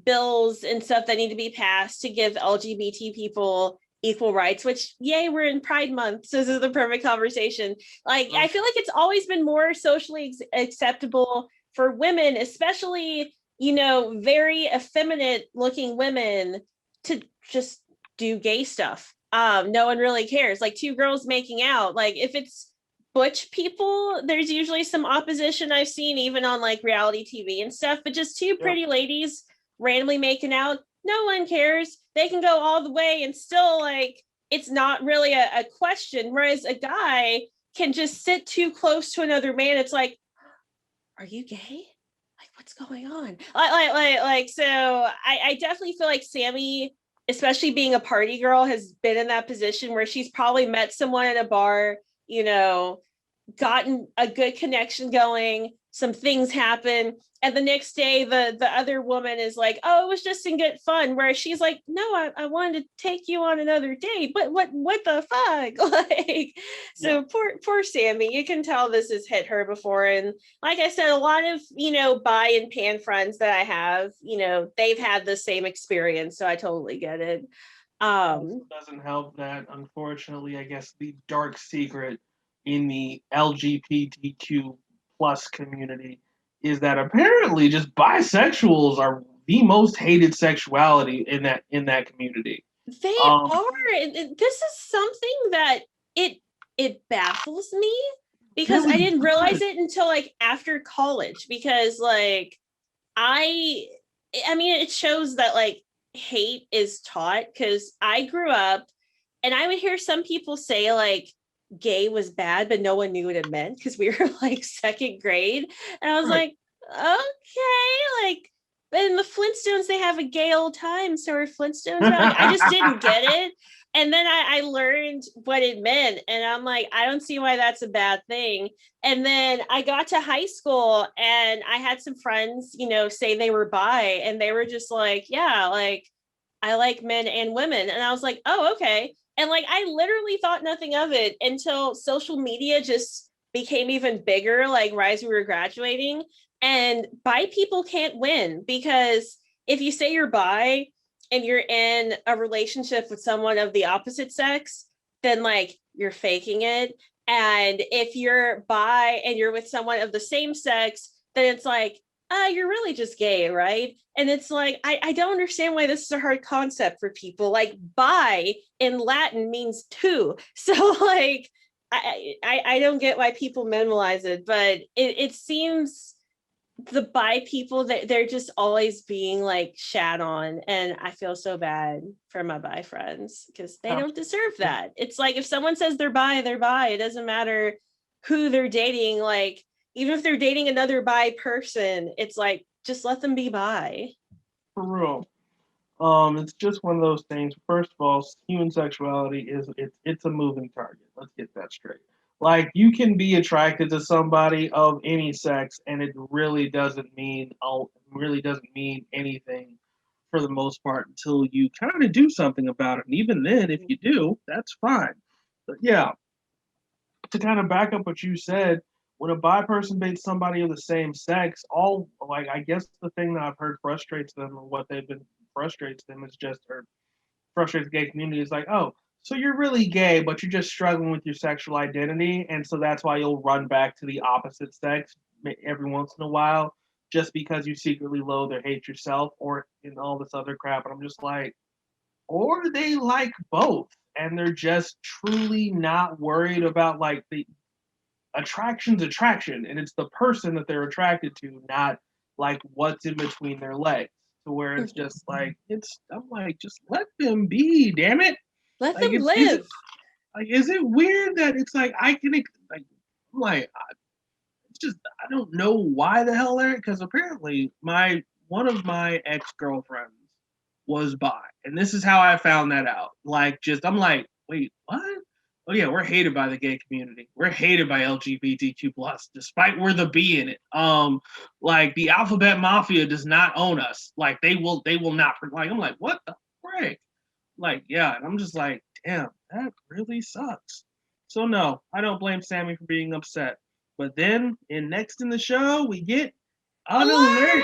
bills and stuff that need to be passed to give LGBT people equal rights, which, yay, we're in Pride Month, so this is the perfect conversation. Like, I feel like it's always been more socially acceptable for women, especially, you know, very effeminate looking women, to just do gay stuff. No one really cares. Like two girls making out. Like if it's butch people, there's usually some opposition I've seen even on like reality TV and stuff, but just two pretty ladies randomly making out, no one cares. They can go all the way and still like it's not really a question. Whereas a guy can just sit too close to another man. It's like, are you gay? Like, what's going on? So I definitely feel like Sammie, especially being a party girl, has been in that position where she's probably met someone at a bar, you know, gotten a good connection going, some things happen, and the next day the other woman is like, oh, it was just in good fun, whereas she's like, no, I wanted to take you on another date, but what the fuck? Like, so poor Sammie, you can tell this has hit her before. And like I said, a lot of, you know, bi and pan friends that I have, you know, they've had the same experience, so I totally get it. Doesn't help that, unfortunately, I guess the dark secret in the LGBTQ plus community is that apparently just bisexuals are the most hated sexuality in that community. They are. This is something that it baffles me, because Really I didn't realize it until like after college, because like I mean, it shows that like hate is taught, because I grew up and I would hear some people say like gay was bad, but no one knew what it meant because we were like second grade. And I was like, okay, like, but in the Flintstones, they have a gay old time. So are Flintstones. Like, I just didn't get it. And then I learned what it meant. And I'm like, I don't see why that's a bad thing. And then I got to high school and I had some friends, you know, say they were bi, and they were just like, yeah, like I like men and women. And I was like, oh, okay. And like, I literally thought nothing of it until social media just became even bigger, like right as we were graduating. And bi people can't win, because if you say you're bi and you're in a relationship with someone of the opposite sex, then like you're faking it. And if you're bi and you're with someone of the same sex, then it's like, you're really just gay, right? And it's like, I don't understand why this is a hard concept for people. Like bi in Latin means two. So like, I don't get why people minimalize it, but it seems the bi people, that they're just always being like shat on, and I feel so bad for my bi friends because they don't deserve that. It's like if someone says they're bi, they're bi. It doesn't matter who they're dating. Like even if they're dating another bi person, it's like just let them be bi. For real. It's just one of those things. First of all, human sexuality it's a moving target. Let's get that straight. Like you can be attracted to somebody of any sex, and it really doesn't mean anything for the most part until you kind of do something about it. And even then, if you do, that's fine. But yeah, to kind of back up what you said, when a bi person dates somebody of the same sex, all like I guess the thing that I've heard frustrates them, or what they've been frustrates them is just, or frustrates the gay community is like, oh, so you're really gay, but you're just struggling with your sexual identity, and so that's why you'll run back to the opposite sex every once in a while, just because you secretly loathe or hate yourself, or in all this other crap. And I'm just like, or they like both, and they're just truly not worried about like the attraction, and it's the person that they're attracted to, not like what's in between their legs. To where it's just like I'm like, just let them be, damn it. Let Like them live. is it weird that it's like I can like I'm like it's just I don't know why the hell they're, because apparently one of my ex-girlfriends was bi, and this is how I found that out. Like just I'm like, wait, what? Oh yeah, we're hated by the gay community. We're hated by LGBTQ plus, despite we're the B in it. Like the alphabet mafia does not own us. Like they will not. Like I'm like, what the frick? Like yeah, and I'm just like, damn, that really sucks. So no, I don't blame Sammie for being upset. But then next in the show, we get an alert,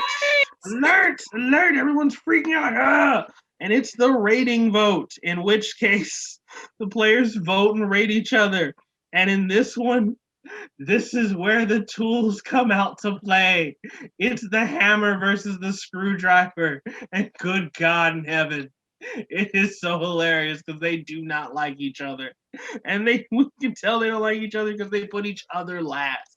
alert! Everyone's freaking out. Ah! And it's the rating vote, in which case the players vote and rate each other. And in this one, This is where the tools come out to play. It's the hammer versus the screwdriver. And good God in heaven, it is so hilarious because they do not like each other. And we can tell they don't like each other because they put each other last.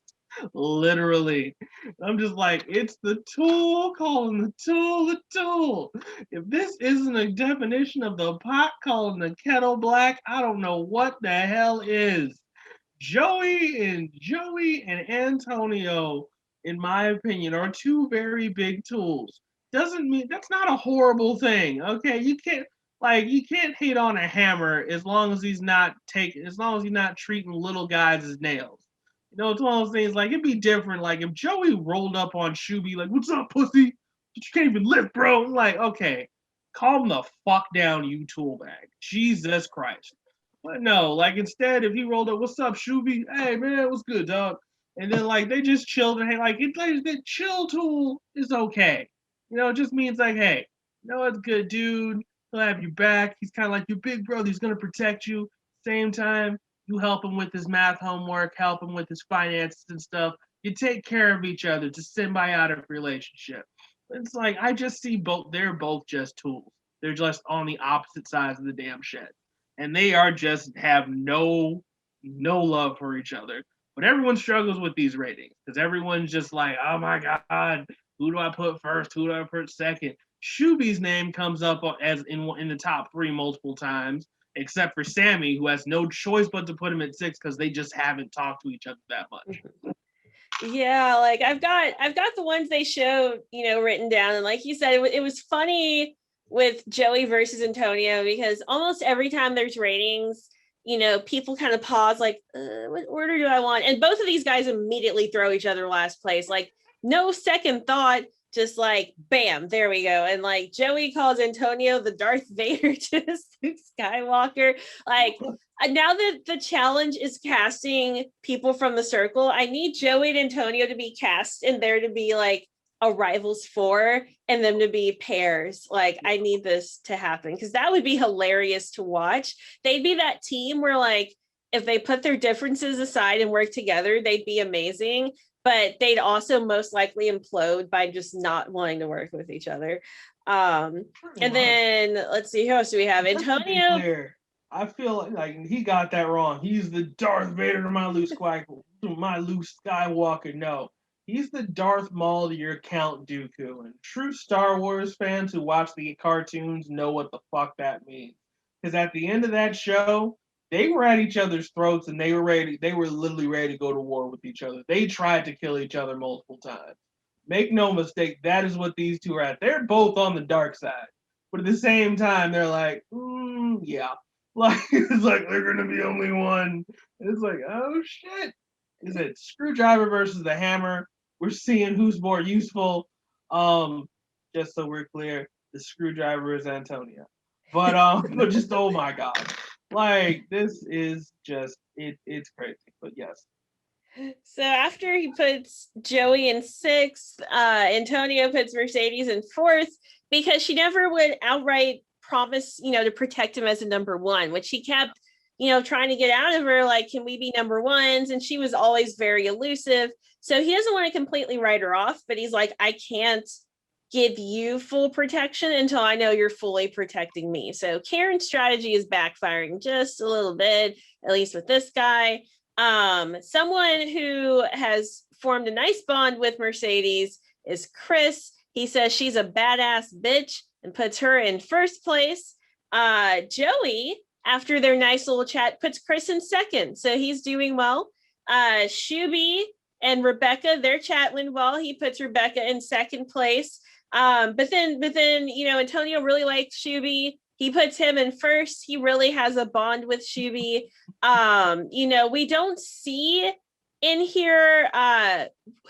Literally. I'm just like, it's the tool calling the tool the tool. If this isn't a definition of the pot calling the kettle black, I don't know what the hell is. Joey and Antonio, in my opinion, are two very big tools. Doesn't mean that's not a horrible thing. Okay, you can't hate on a hammer as long as he's not treating little guys as nails. You know, it's one of those things like it'd be different. Like if Joey rolled up on Shuby, like, what's up, pussy? You can't even lift, bro. I'm like, okay, calm the fuck down, you tool bag. Jesus Christ. But no, like instead, if he rolled up, what's up, Shuby? Hey man, what's good, dog? And then like they just chilled and hey, like it's like the chill tool is okay. You know, it just means like, hey, you know it's good, dude. He'll have you back. He's kind of like your big brother. He's gonna protect you. Same time, you help him with his math homework, help him with his finances and stuff. You take care of each other. It's a symbiotic relationship. It's like I just see both. They're both just tools. They're just on the opposite sides of the damn shed, and they are just have no love for each other. But everyone struggles with these ratings because everyone's just like, oh my god, who do I put first? Who do I put second? Shuby's name comes up as in the top 3 multiple times, except for Sammie, who has no choice but to put him at 6 because they just haven't talked to each other that much. Yeah, like I've got the ones they showed, written down, and like you said, it was funny with Joey versus Antonio because almost every time there's ratings, people kind of pause, like, what order do I want? And both of these guys immediately throw each other last place, like no second thought, just like bam, there we go. And like Joey calls Antonio the Darth Vader to Luke Skywalker. Like now that the challenge is casting people from the circle, I need Joey and Antonio to be cast and there to be like a rivals 4 and them to be pairs. Like I need this to happen because that would be hilarious to watch. They'd be that team where like if they put their differences aside and work together, they'd be amazing. But they'd also most likely implode by just not wanting to work with each other. And then let's see, who else do we have? Antonio. I feel like he got that wrong. He's the Darth Vader to my Luke Skywalker. No, he's the Darth Maul to your Count Dooku. And true Star Wars fans who watch the cartoons know what the fuck that means. Because at the end of that show, they were at each other's throats and they were literally ready to go to war with each other. They tried to kill each other multiple times. Make no mistake, that is what these two are at. They're both on the dark side. But at the same time, they're like, yeah. Like, it's like, they're going to be only one. And it's like, oh shit. Is it screwdriver versus the hammer? We're seeing who's more useful. Just so we're clear, the screwdriver is Antonio. But just, oh my God. Like, this is just, it's crazy, but yes. So after he puts Joey in 6th, Antonio puts Mercedes in 4th because she never would outright promise, to protect him as a number 1, which he kept, trying to get out of her, like, can we be number 1s? And she was always very elusive. So he doesn't want to completely write her off, but he's like, I can't give you full protection until I know you're fully protecting me. So Karen's strategy is backfiring just a little bit, at least with this guy. Someone who has formed a nice bond with Mercedes is Chris. He says she's a badass bitch and puts her in 1st place. Joey, after their nice little chat, puts Chris in 2nd. So he's doing well. Shuby and Rebecca, their chat went well. He puts Rebecca in 2nd place. But then, Antonio really likes Shuby. He puts him in 1st. He really has a bond with Shuby. We don't see in here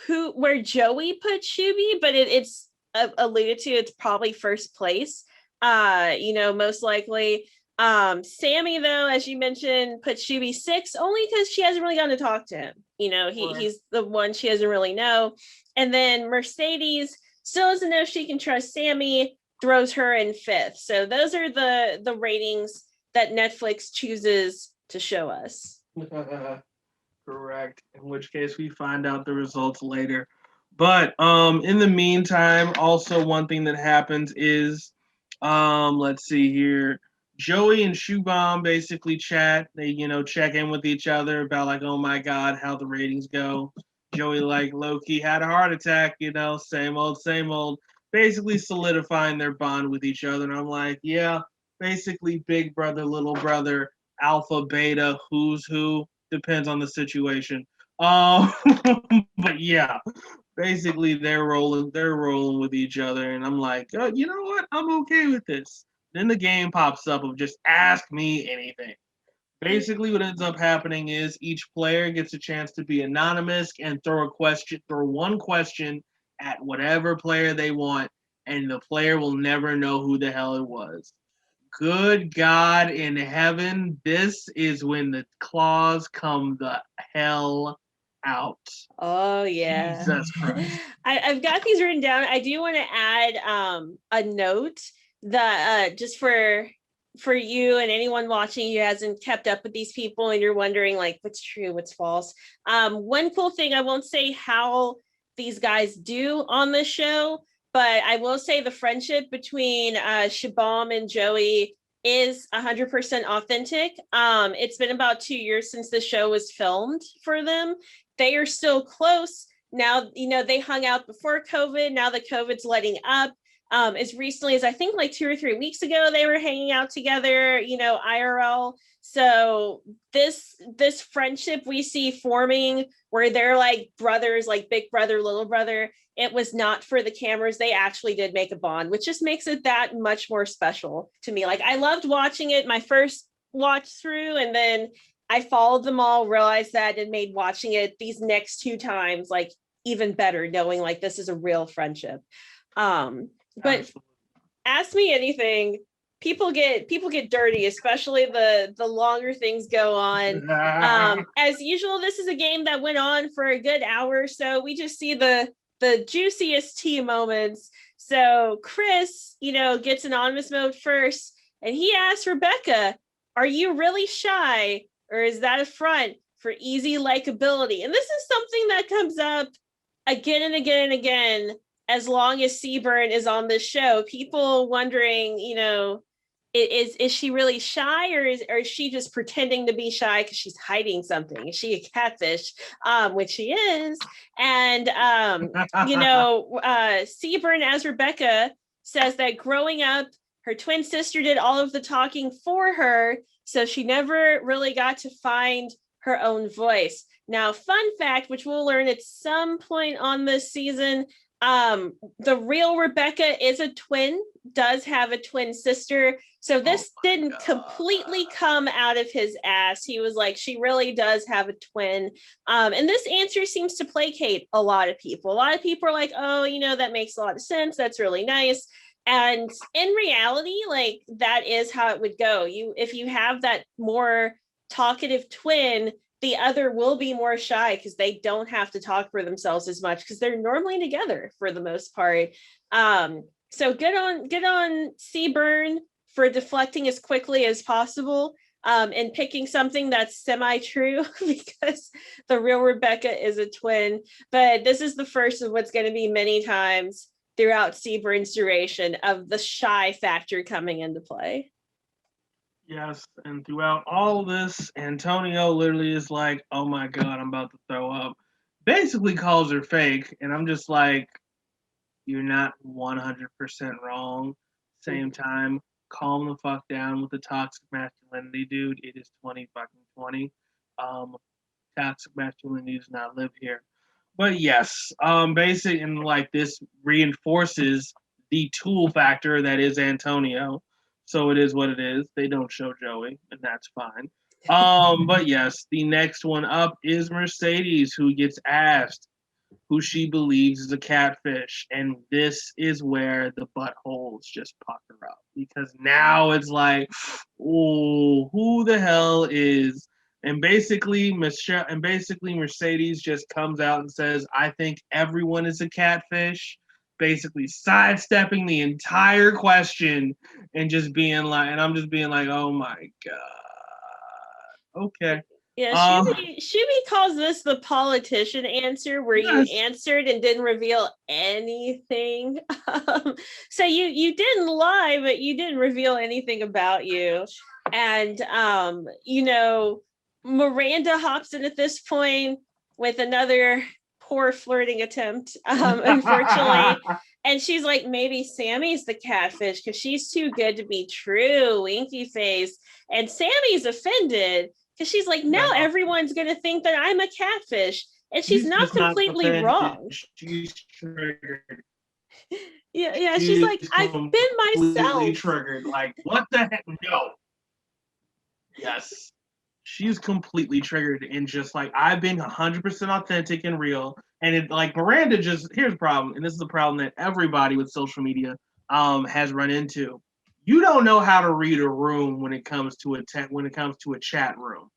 where Joey put Shuby, but it's alluded to. It's probably 1st place. Most likely. Sammie, though, as you mentioned, put Shuby 6 only because she hasn't really gotten to talk to him. He's the one she doesn't really know. And then Mercedes still doesn't know if she can trust Sammie, throws her in 5th. So those are the ratings that Netflix chooses to show us. Correct. In which case we find out the results later. But in the meantime, also one thing that happens is let's see here. Joey and Shubham basically chat. They, check in with each other about like, oh my God, how the ratings go. Joey like low-key had a heart attack, same old, same old. Basically solidifying their bond with each other. And I'm like, yeah, basically big brother, little brother, alpha, beta, who's who, depends on the situation. Um, but yeah, basically they're rolling with each other, and I'm like, oh, you know what? I'm okay with this. Then the game pops up of just ask me anything. Basically, what ends up happening is each player gets a chance to be anonymous and throw one question at whatever player they want, and the player will never know who the hell it was. Good God in heaven, this is when the claws come the hell out. Oh yeah. Jesus Christ. I've got these written down. I do want to add a note that just for you and anyone watching who hasn't kept up with these people and you're wondering like what's true, what's false. One cool thing, I won't say how these guys do on the show, but I will say the friendship between Shabam and Joey is 100% authentic. It's been about 2 years since the show was filmed for them. They are still close now. They hung out before COVID. Now that COVID's letting up, as recently as I think like 2 or 3 weeks ago, they were hanging out together, IRL. So this friendship we see forming where they're like brothers, like big brother, little brother, it was not for the cameras. They actually did make a bond, which just makes it that much more special to me. Like I loved watching it my first watch through, and then I followed them all, realized that, and made watching it these next 2 times like even better, knowing like this is a real friendship. But Absolutely. ask me anything. People get dirty, especially the longer things go on. As usual, this is a game that went on for a good hour, so we just see the juiciest tea moments. So Chris, gets anonymous mode first, and he asks Rebecca, "Are you really shy, or is that a front for easy likability?" And this is something that comes up again and again and again as long as Seaburn is on this show. People wondering, is she really shy, or is she just pretending to be shy because she's hiding something? Is she a catfish? Which she is. And Seaburn as Rebecca says that growing up, her twin sister did all of the talking for her, so she never really got to find her own voice. Now, fun fact, which we'll learn at some point on this season, the real Rebecca is a twin, does have a twin sister. So this didn't completely come out of his ass. He was like, she really does have a twin. And this answer seems to placate a lot of people. A lot of people are like, oh, that makes a lot of sense. That's really nice. And in reality, like that is how it would go. If you have that more talkative twin, the other will be more shy because they don't have to talk for themselves as much because they're normally together for the most part. So good on Seaburn for deflecting as quickly as possible and picking something that's semi-true because the real Rebecca is a twin. But this is the first of what's going to be many times throughout Seaburn's duration of the shy factor coming into play. Yes, and throughout all this, Antonio literally is like, oh my God, I'm about to throw up. Basically calls her fake, and I'm just like, you're not 100% wrong. Same time, calm the fuck down with the toxic masculinity, dude. It is 20 fucking 20. Toxic masculinity does not live here. But yes, basic and like this reinforces the tool factor that is Antonio. So it is what it is. They don't show Joey, and that's fine. But yes, the next one up is Mercedes, who gets asked who she believes is a catfish, and this is where the buttholes just pucker up because now it's like, oh, who the hell is? And basically, Mercedes just comes out and says, "I think everyone is a catfish." Basically, sidestepping the entire question and just being like, and I'm just being like, "Oh my God, okay." Yeah, Um, Shuby calls this the politician answer, where you yes. answered and didn't reveal anything. So you didn't lie, but you didn't reveal anything about you. And Miranda hops in at this point with another poor flirting attempt, unfortunately. And she's like, maybe Sammie's the catfish because she's too good to be true, winky face. And Sammie's offended because she's like, now No. everyone's going to think that I'm a catfish. And she's not just not completely offended. wrong. She's triggered. Yeah, she's like, I've been Completely myself. triggered. Like, what the heck? No. Yes. She's completely triggered and just like, I've been 100% authentic and real. And it like Miranda just, here's the problem. And this is the problem that everybody with social media has run into. You don't know how to read a room when it comes to a chat room.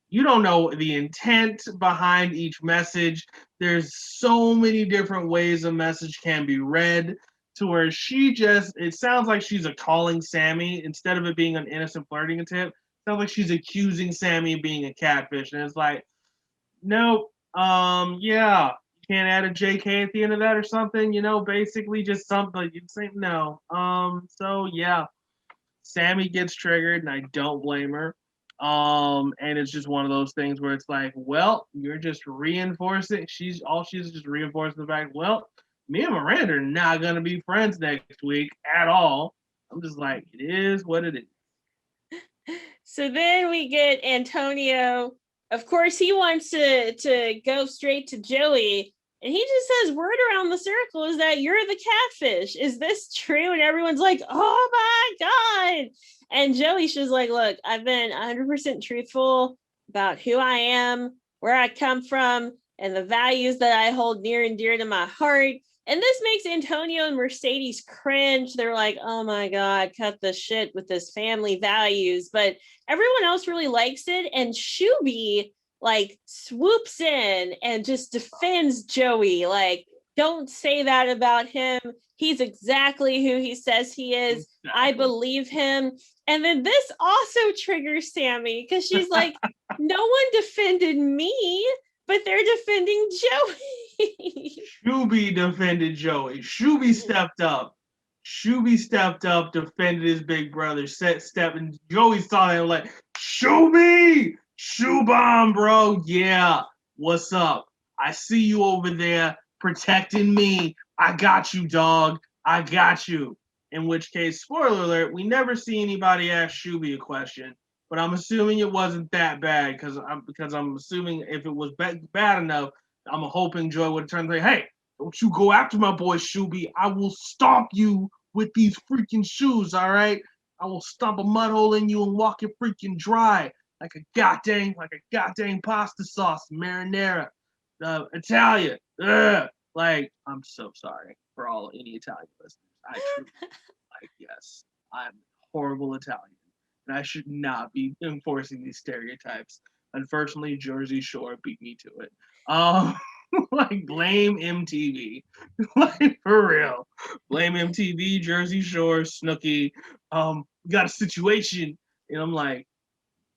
You don't know the intent behind each message. There's so many different ways a message can be read to where it sounds like she's calling Sammie instead of it being an innocent flirting attempt. It sounds like she's accusing Sammie of being a catfish. And it's like, nope, yeah, you can't add a JK at the end of that or something, basically just something. You'd say no. So yeah, Sammie gets triggered and I don't blame her. And it's just one of those things where it's like, well, you're just reinforcing. She's just reinforcing the fact, well, me and Miranda are not gonna be friends next week at all. I'm just like, it is what it is. So then we get Antonio. Of course, he wants to go straight to Joey. And he just says, word around the circle is that you're the catfish. Is this true? And everyone's like, oh my God. And Joey's just like, look, I've been 100% truthful about who I am, where I come from, and the values that I hold near and dear to my heart. And this makes Antonio and Mercedes cringe. They're like, oh my God, cut the shit with this family values. But everyone else really likes it. And Shuby like swoops in and just defends Joey. Like, don't say that about him. He's exactly who he says he is. Exactly. I believe him. And then this also triggers Sammie because she's like, no one defended me, but they're defending Joey. Shuby defended Joey. Shuby stepped up. Defended his big brother. And Joey saw him like, Shuby! Shoe bomb, bro. Yeah. What's up? I see you over there protecting me. I got you, dog. I got you. In which case, spoiler alert, we never see anybody ask Shuby a question. But I'm assuming it wasn't that bad because I'm assuming if it was bad enough, I'm hoping Joy would turn and say, hey, don't you go after my boy Shuby. I will stomp you with these freaking shoes, all right? I will stomp a mud hole in you and walk you freaking dry like a goddamn pasta sauce, marinara, Italian. Ugh. Like, I'm so sorry for any Italian listeners. I truly, yes, I'm horrible Italian. And I should not be enforcing these stereotypes. Unfortunately, Jersey Shore beat me to it. Blame MTV. Like, for real. Blame MTV, Jersey Shore, Snooki. We got a situation. And I'm like,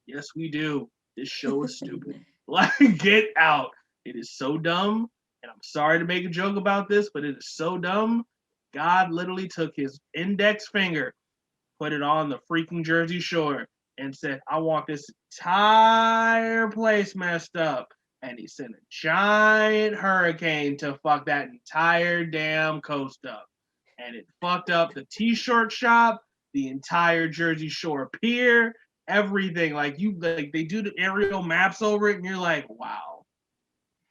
yes, we do. This show is stupid. Like, get out. It is so dumb. And I'm sorry to make a joke about this, but it is so dumb. God literally took his index finger, put it on the freaking Jersey Shore, and said, I want this entire place messed up. And he sent a giant hurricane to fuck that entire damn coast up. And it fucked up the t-shirt shop, the entire Jersey Shore pier, everything. Like they do the aerial maps over it, and you're like, wow.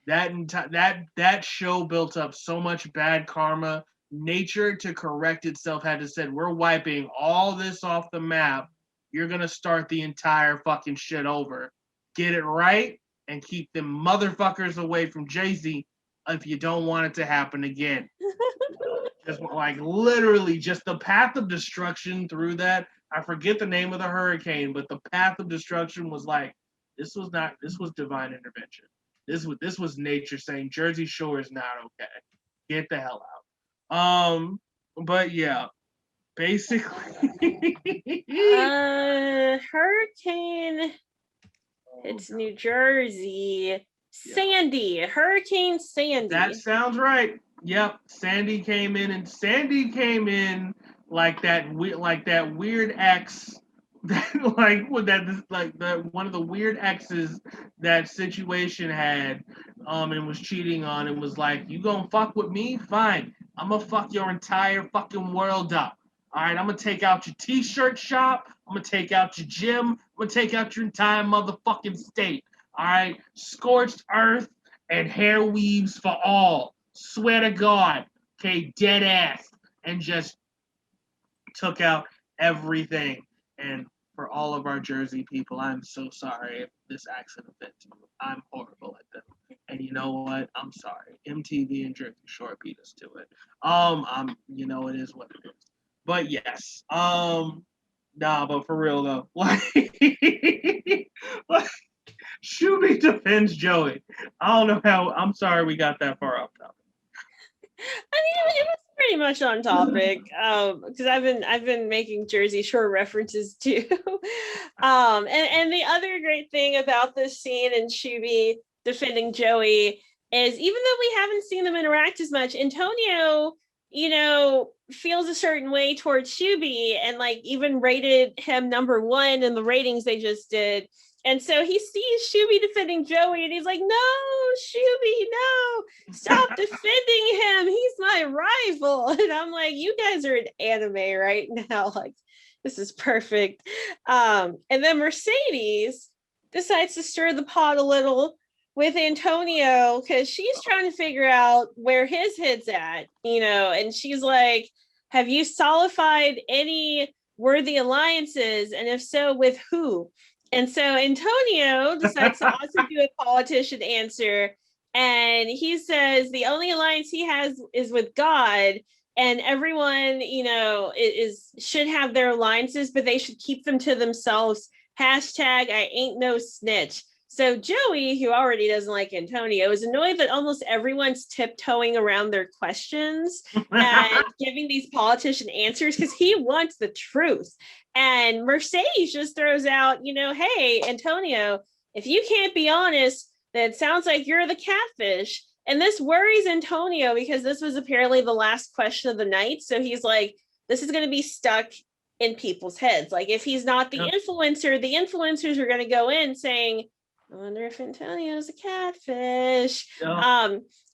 That show built up so much bad karma. Nature, to correct itself, had to said, we're wiping all this off the map. You're gonna start the entire fucking shit over. Get it right and keep them motherfuckers away from Jay-Z if you don't want it to happen again. Just like literally just the path of destruction through that. I forget the name of the hurricane, but the path of destruction was like, this was divine intervention. This was nature saying Jersey Shore is not okay. Get the hell out. But yeah, basically. Hurricane. It's New Jersey. Sandy, Hurricane Sandy. That sounds right. Yep, Sandy came in like that weird ex that one of the weird exes that situation had and was cheating on and was like, you gonna fuck with me? Fine. I'm gonna fuck your entire fucking world up. All right, I'm gonna take out your t-shirt shop. I'm gonna take out your gym. I'm gonna take out your entire motherfucking state. All right, scorched earth and hair weaves for all. Swear to God. Okay, dead ass. And just took out everything. And for all of our Jersey people, I'm so sorry if this accent offends you. I'm horrible at them. And you know what? I'm sorry. MTV and Jersey Shore beat us to it. It is what it is. But yes. But for real though. Shuby defends Joey. I don't know how. I'm sorry we got that far off topic. I mean, it was pretty much on topic because I've been making Jersey Shore references too. And the other great thing about this scene and Shuby defending Joey is even though we haven't seen them interact as much, Antonio, feels a certain way towards Shuby and like even rated him number 1 in the ratings they just did. And so he sees Shuby defending Joey and he's like, no, Shuby, no, stop defending him. He's my rival. And I'm like, you guys are in anime right now. Like, this is perfect. And then Mercedes decides to stir the pot a little with Antonio because she's trying to figure out where his head's at, and she's like, have you solidified any worthy alliances? And if so, with who? And so Antonio decides to also do a politician answer. And he says the only alliance he has is with God. And everyone, should have their alliances, but they should keep them to themselves. Hashtag I ain't no snitch. So Joey, who already doesn't like Antonio, is annoyed that almost everyone's tiptoeing around their questions and giving these politician answers because he wants the truth. And Mercedes just throws out, hey, Antonio, if you can't be honest, then it sounds like you're the catfish. And this worries Antonio because this was apparently the last question of the night. So he's like, this is going to be stuck in people's heads. Like if he's not the influencer, the influencers are going to go in saying, I wonder if Antonio's a catfish.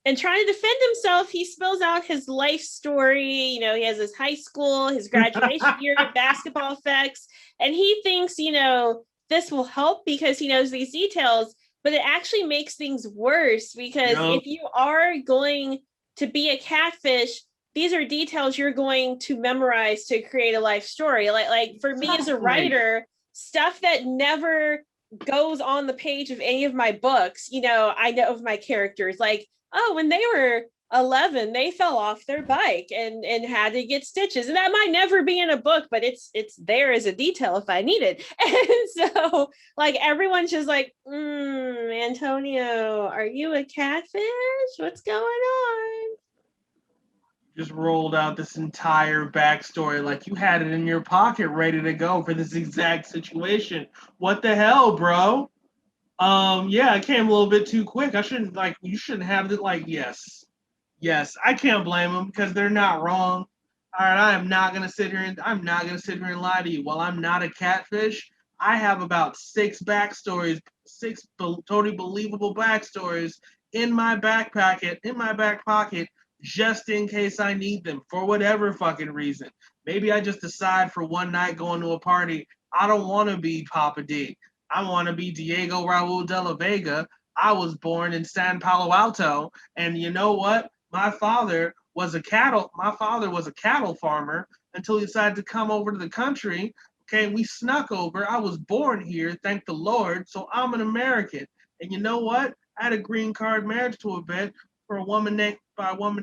And trying to defend himself, he spills out his life story. He has his high school, his graduation year, basketball effects. And he thinks, this will help because he knows these details, but it actually makes things worse because if you are going to be a catfish, these are details you're going to memorize to create a life story. Like for me as a writer, stuff that never goes on the page of any of my books, I know of my characters, like, when they were 11, they fell off their bike and had to get stitches. And that might never be in a book, but it's there as a detail if I need it. And so like everyone's just like, Antonio, are you a catfish? What's going on? Just rolled out this entire backstory like you had it in your pocket ready to go for this exact situation. What the hell, bro? I came a little bit too quick. You shouldn't have it. Like, yes, I can't blame them because they're not wrong. All right, I'm not gonna sit here and lie to you. While I'm not a catfish, I have about 6 backstories, 6 totally believable backstories in my back pocket, just in case I need them for whatever fucking reason. Maybe I just decide for one night going to a party, I don't want to be Papa D. I want to be Diego Raul de la Vega. I was born in San Palo Alto, and you know what? My father was a cattle farmer until he decided to come over to the country. Okay, we snuck over. I was born here, thank the Lord, so I'm an American. And you know what? I had a green card marriage to a vet for a woman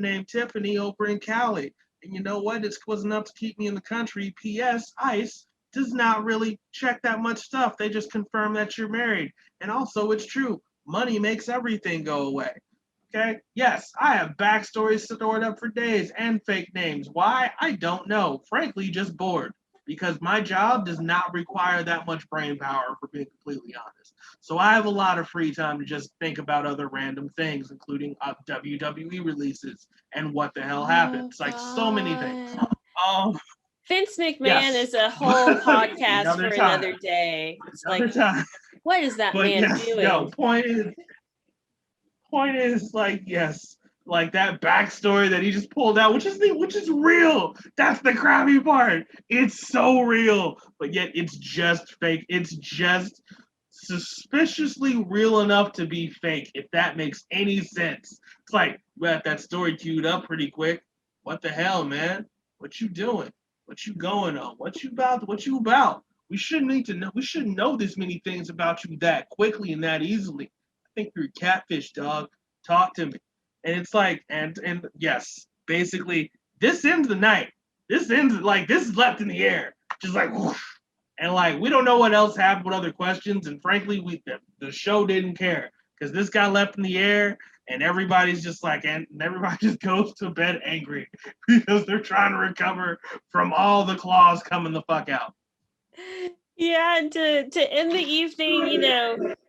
named Tiffany over in Cali. And you know what? It was enough to keep me in the country. P.S. ICE does not really check that much stuff. They just confirm that you're married. And also, it's true. Money makes everything go away. Okay? Yes, I have backstories stored up for days and fake names. Why? I don't know. Frankly, just bored. because my job does not require that much brain power, for being completely honest. So I have a lot of free time to just think about other random things, including WWE releases and what the hell happened. It's like so many things. Vince McMahon Yes. is a whole podcast Another for time. another day. It's Another like, time. what is that But man yes, doing? no, point is like, yes, like that backstory that he just pulled out, which is real. That's the crappy part. It's so real, but yet it's just fake. It's just suspiciously real enough to be fake, if that makes any sense. It's like, we got that story queued up pretty quick. What the hell, man? What you doing? What you going on? What you about? What you about? We shouldn't need to know. We shouldn't know this many things about you that quickly and that easily. I think you're a catfish, dog. Talk to me. And it's like, and yes, basically, this ends the night. This ends like this is left in the air, just like whoosh. And like we don't know what else happened with other questions. And frankly, the show didn't care because this got left in the air, and everybody's just like, and everybody just goes to bed angry because they're trying to recover from all the claws coming the fuck out. Yeah, and to end the evening,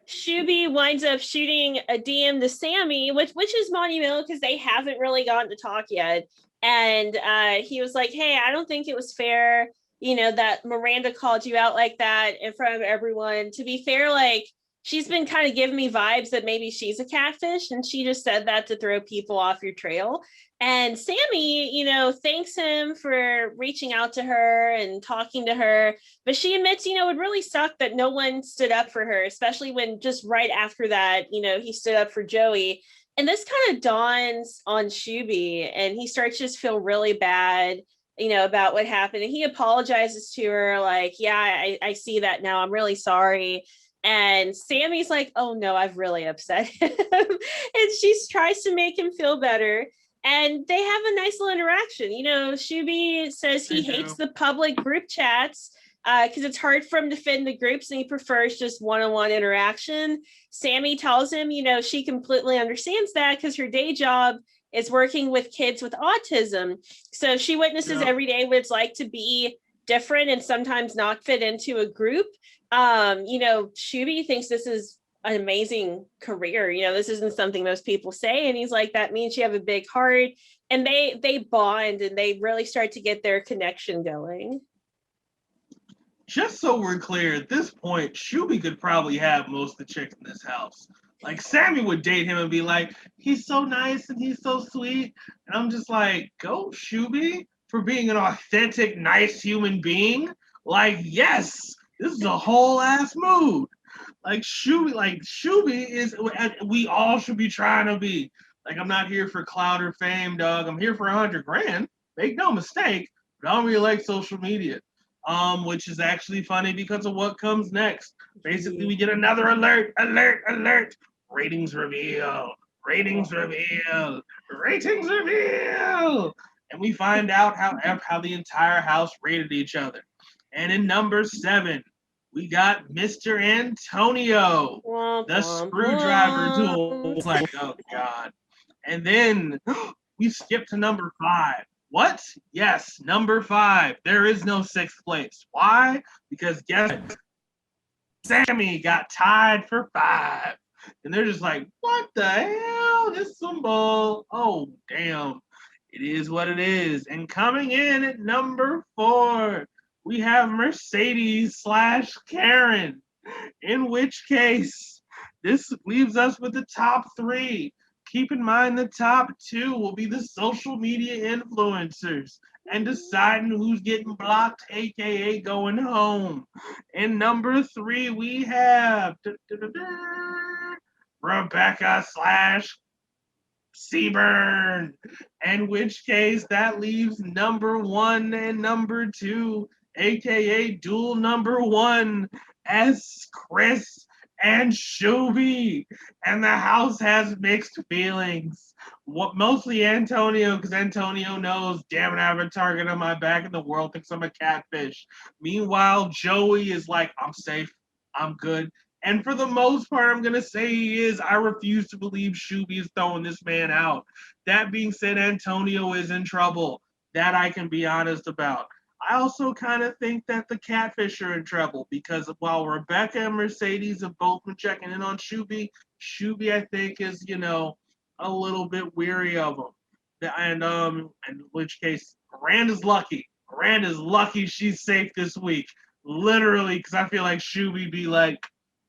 Shuby winds up shooting a DM to Sammie, which is monumental because they haven't really gotten to talk yet. And he was like, "Hey, I don't think it was fair, that Miranda called you out like that in front of everyone. To be fair, like she's been kind of giving me vibes that maybe she's a catfish, and she just said that to throw people off your trail." And Sammie, thanks him for reaching out to her and talking to her. But she admits, it really sucked that no one stood up for her, especially when just right after that, he stood up for Joey. And this kind of dawns on Shuby, and he starts to just feel really bad, about what happened. And he apologizes to her, like, yeah, I see that now. I'm really sorry. And Sammie's like, oh no, I've really upset him. And she tries to make him feel better. And they have a nice little interaction. Shuby says he hates the public group chats because it's hard for him to fit in the groups, and he prefers just one-on-one interaction. Sammie tells him, she completely understands that because her day job is working with kids with autism. So she witnesses every day what it's like to be different and sometimes not fit into a group. Shuby thinks this is an amazing career. This isn't something most people say. And he's like, that means you have a big heart. And they bond and they really start to get their connection going. Just so we're clear, at this point, Shuby could probably have most of the chicks in this house. Like, Sammie would date him and be like, he's so nice and he's so sweet. And I'm just like, go, Shuby, for being an authentic, nice human being. Like, yes, this is a whole ass mood. Like Shuby is, we all should be trying to be. Like, I'm not here for clout or fame, dog. I'm here for $100,000. Make no mistake, but I don't really like social media. Which is actually funny because of what comes next. Basically, we get another alert. Ratings reveal. And we find out how the entire house rated each other. And in number 7, we got Mr. Antonio, the screwdriver tool. It's like, oh God. And then we skip to number 5. What? Yes, number 5. There is no 6th place. Why? Because guess what? Sammie got tied for 5. And they're just like, what the hell? This is some bull. Oh, damn. It is what it is. And coming in at number 4, we have Mercedes/Karen. In which case, this leaves us with the top 3. Keep in mind the top 2 will be the social media influencers and deciding who's getting blocked, aka going home. In number 3, we have Rebecca/Seaburn. In which case, that leaves number 1 and number 2, aka dual number 1, as Chris and Shuby, and the house has mixed feelings. Mostly Antonio, because Antonio knows, damn it, I have a target on my back and the world thinks I'm a catfish. Meanwhile, Joey is like, I'm safe, I'm good. And for the most part, I'm going to say he is. I refuse to believe Shuby is throwing this man out. That being said, Antonio is in trouble. That I can be honest about. I also kind of think that the Catfish are in trouble because while Rebecca and Mercedes have both been checking in on Shuby, I think is, a little bit weary of him. And in which case, Miranda's lucky. Miranda's lucky she's safe this week. Literally, because I feel like Shuby be like,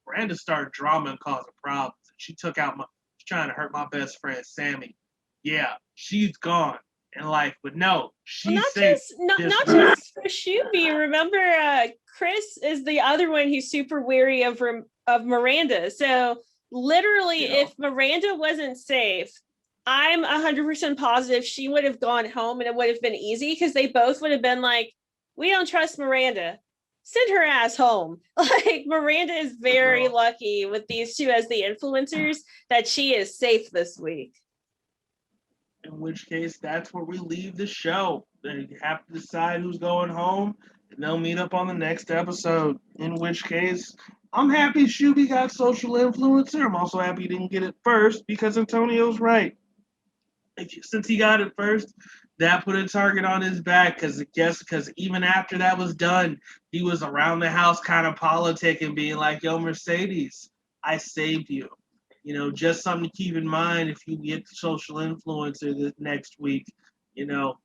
Miranda started drama and causing problems. She took out she's trying to hurt my best friend, Sammie. Yeah, she's gone in life, but no, she's not safe. not just for Shuby. Remember, Chris is the other one who's super weary of Miranda. So literally, if Miranda wasn't safe, I'm 100% positive she would have gone home and it would have been easy because they both would have been like, we don't trust Miranda. Send her ass home. Like, Miranda is very lucky with these two as the influencers that she is safe this week. In which case, that's where we leave the show. They have to decide who's going home, and they'll meet up on the next episode. In which case, I'm happy Shuby got social influencer. I'm also happy he didn't get it first because Antonio's right. Since he got it first, that put a target on his back because even after that was done, he was around the house kind of politicking, being like, yo, Mercedes, I saved you. Just something to keep in mind if you get the social influencer this next week,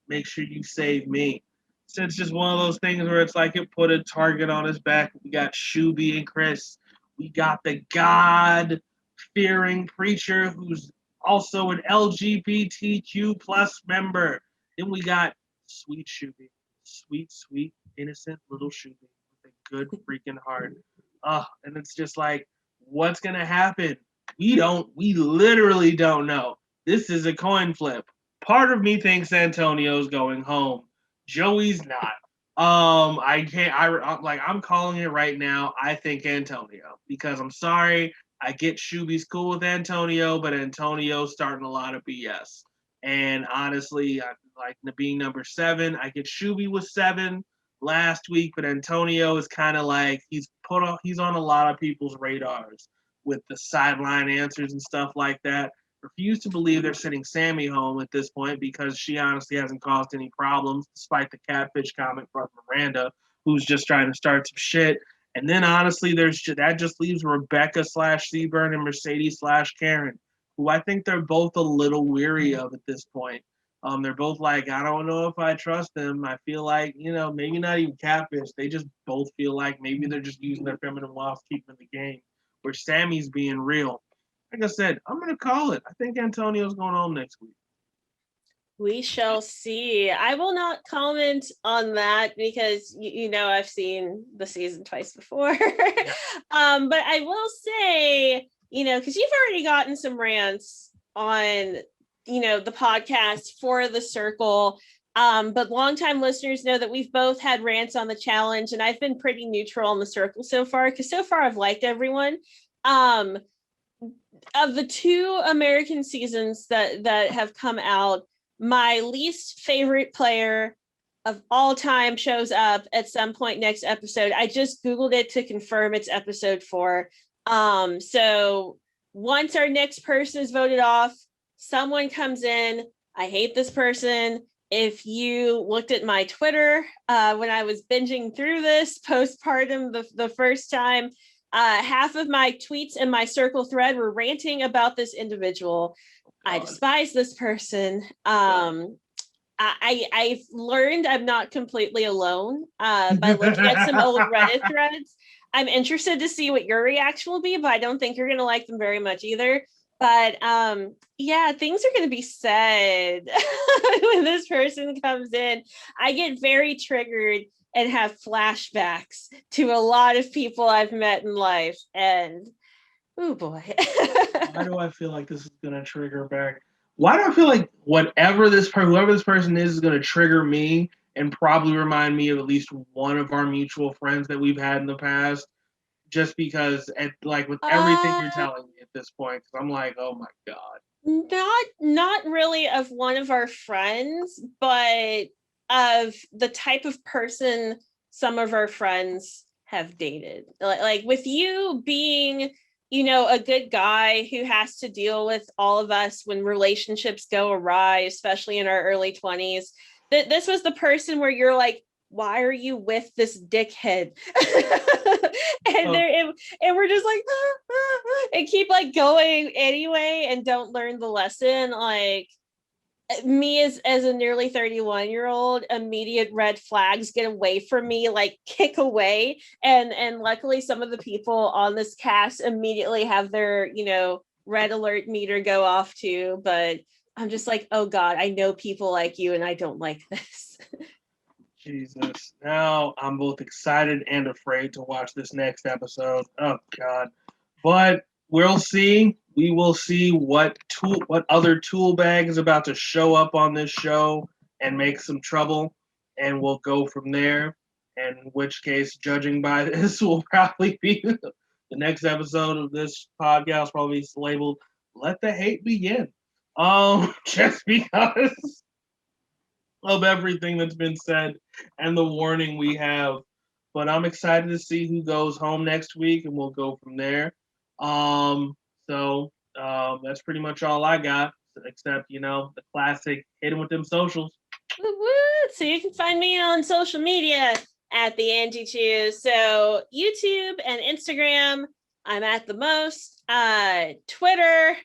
make sure you save me. So it's just one of those things where it's like it put a target on his back. We got Shuby and Chris. We got the God-fearing preacher who's also an LGBTQ plus member. Then we got sweet Shuby. Sweet, innocent little Shuby with a good freaking heart. And it's just like, what's going to happen? We literally don't know. This is a coin flip. Part of me thinks Antonio's going home. Joey's not. I'm calling it right now. I think Antonio, because I'm sorry. I get Shuby's cool with Antonio, but Antonio's starting a lot of BS. And honestly, I like being number 7. I get Shuby with 7 last week, but Antonio is kind of like he's on a lot of people's radars with the sideline answers and stuff like that. Refuse to believe they're sending Sammie home at this point because she honestly hasn't caused any problems, despite the catfish comment from Miranda, who's just trying to start some shit. And then honestly, that just leaves Rebecca /Seaburn and Mercedes /Karen, who I think they're both a little weary of at this point. They're both like, I don't know if I trust them. I feel like, maybe not even catfish. They just both feel like maybe they're just using their feminine wiles to keep them in the game, where Sammie's being real. Like I said, I'm going to call it. I think Antonio's going home next week. We shall see. I will not comment on that because I've seen the season twice before. Yeah. But I will say, because you've already gotten some rants on, the podcast for the circle. But longtime listeners know that we've both had rants on the challenge, and I've been pretty neutral on the circle so far because so far I've liked everyone. Of the 2 American seasons that have come out, my least favorite player of all time shows up at some point next episode. I just Googled it to confirm it's episode 4. So once our next person is voted off, someone comes in. I hate this person. If you looked at my Twitter when I was binging through this postpartum the first time, half of my tweets in my circle thread were ranting about this individual. God. I despise this person. I've learned I'm not completely alone by looking at some old Reddit threads. I'm interested to see what your reaction will be, but I don't think you're going to like them very much either. But things are going to be said when this person comes in. I get very triggered and have flashbacks to a lot of people I've met in life. And, oh boy. Why do I feel like this is going to trigger back? Why do I feel like whoever this person is going to trigger me and probably remind me of at least one of our mutual friends that we've had in the past? Just because, with everything you're telling me at this point, because I'm like, oh my God. Not really of one of our friends, but of the type of person some of our friends have dated. Like with you being, a good guy who has to deal with all of us when relationships go awry, especially in our early 20s. This was the person where you're like, why are you with this dickhead? And we're just like, and keep like going anyway, and don't learn the lesson. Like, me as a nearly 31-year-old, immediate red flags, get away from me, like kick away. And luckily some of the people on this cast immediately have their, red alert meter go off too. But I'm just like, oh God, I know people like you and I don't like this. Jesus. Now I'm both excited and afraid to watch this next episode. Oh God. But we'll see. We will see what other tool bag is about to show up on this show and make some trouble, and we'll go from there. And in which case, judging by this, will probably be the next episode of this podcast. Probably labeled "Let the Hate Begin." Just because of everything that's been said and the warning we have. But I'm excited to see who goes home next week, and we'll go from there. That's pretty much all I got, except, the classic hit 'em with them socials. So you can find me on social media at the Angie Chew. So YouTube and Instagram, I'm at the most. Twitter,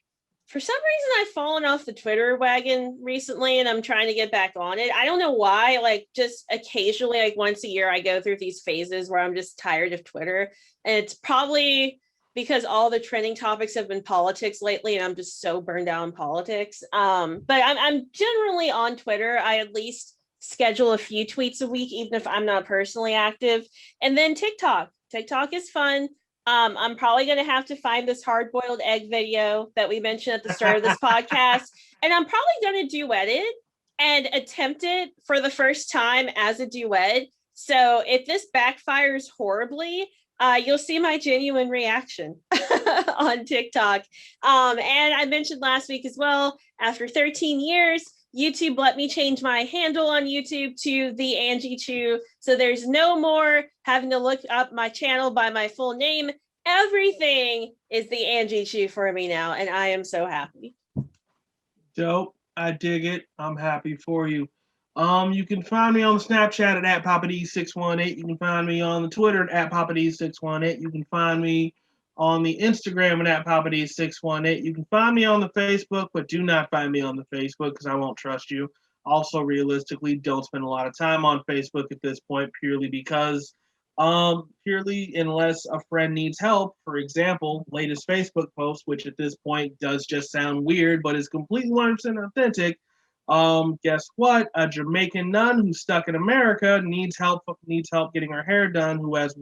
for some reason I've fallen off the Twitter wagon recently, and I'm trying to get back on it. I don't know why. Like, just occasionally, like once a year, I go through these phases where I'm just tired of Twitter, and it's probably because all the trending topics have been politics lately, and I'm just so burned out on politics. But I'm generally on Twitter. I at least schedule a few tweets a week, even if I'm not personally active. And then TikTok. TikTok is fun. I'm probably going to have to find this hard-boiled egg video that we mentioned at the start of this podcast, and I'm probably going to duet it and attempt it for the first time as a duet. So if this backfires horribly, you'll see my genuine reaction on TikTok. And I mentioned last week as well, after 13 years, YouTube let me change my handle on YouTube to the Angie Chew. So there's no more having to look up my channel by my full name. Everything is the Angie Chew for me now, and I am so happy. Dope. I dig it. I'm happy for you. You can find me on the Snapchat at PapaD618. You can find me on the Twitter at PapaD618. You can find me on the Instagram at PapaD618. You can find me on the Facebook, but do not find me on the Facebook because I won't trust you. Also, realistically, don't spend a lot of time on Facebook at this point, purely because, unless a friend needs help. For example, latest Facebook post, which at this point does just sound weird, but is completely 100% authentic. Guess what? A Jamaican nun who's stuck in America needs help getting her hair done, who has a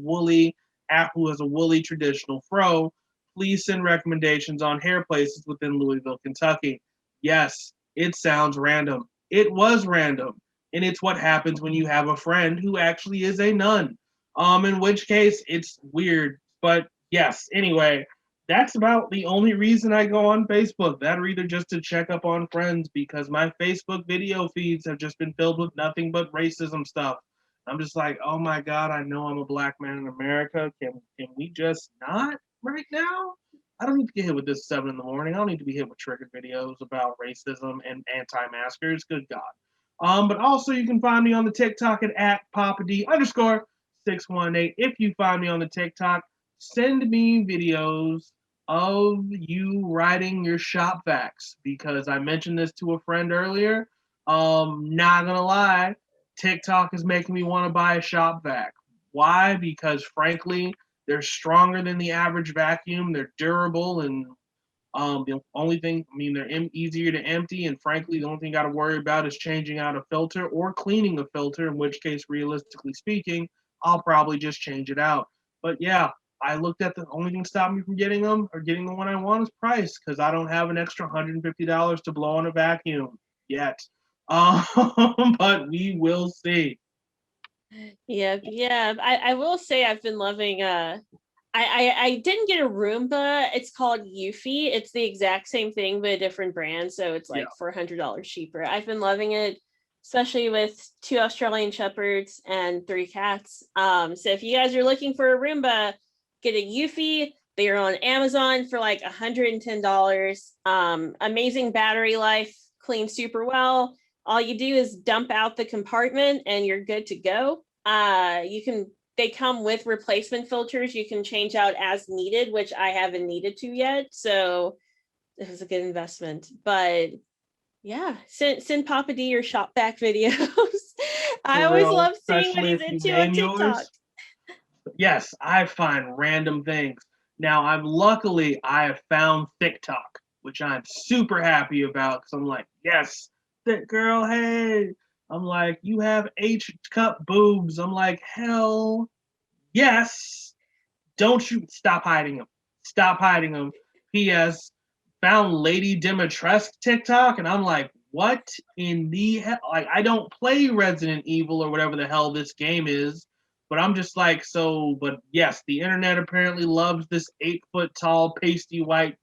woolly traditional fro. Please send recommendations on hair places within Louisville, Kentucky. Yes, it sounds random. It was random. And it's what happens when you have a friend who actually is a nun. In which case it's weird. But yes, anyway, that's about the only reason I go on Facebook. That or either just to check up on friends, because my Facebook video feeds have just been filled with nothing but racism stuff. I'm just like, oh my God, I know I'm a black man in America. Can we just not right now? I don't need to get hit with this 7 in the morning. I don't need to be hit with triggered videos about racism and anti-maskers. Good God. But also you can find me on the TikTok at PapaD_618. If you find me on the TikTok, send me videos of you riding your shop vacs, because I mentioned this to a friend earlier. Not gonna lie, TikTok is making me want to buy a shop vac. Why? Because frankly, they're stronger than the average vacuum. They're durable, and the only thing, they're easier to empty, and frankly, the only thing you got to worry about is changing out a filter or cleaning a filter, in which case, realistically speaking, I'll probably just change it out. But yeah, I looked at the only thing stopping me from getting them or getting the one I want is price, because I don't have an extra $150 to blow on a vacuum yet. But we will see. Yeah. I will say I've been loving. I didn't get a Roomba. It's called Eufy. It's the exact same thing but a different brand, so it's like $400 cheaper. I've been loving it, especially with 2 Australian Shepherds and 3 cats. So if you guys are looking for a Roomba, get a Eufy. They are on Amazon for like $110. Amazing battery life, clean super well. All you do is dump out the compartment and you're good to go. They come with replacement filters you can change out as needed, which I haven't needed to yet. So it was a good investment. But yeah, send Papa D your shop back videos. I For always real, love seeing what especially he's if you into on name TikTok. yours. Yes, I find random things. Now, I have found TikTok, which I'm super happy about because I'm like, yes, thick girl, hey. I'm like, you have H cup boobs. I'm like, hell yes. Don't you stop hiding them. Stop hiding them. P.S. Found Lady Dimitrescu TikTok, and I'm like, what in the hell? Like, I don't play Resident Evil or whatever the hell this game is, but I'm just like, so, but yes, the internet apparently loves this 8 foot tall, pasty white,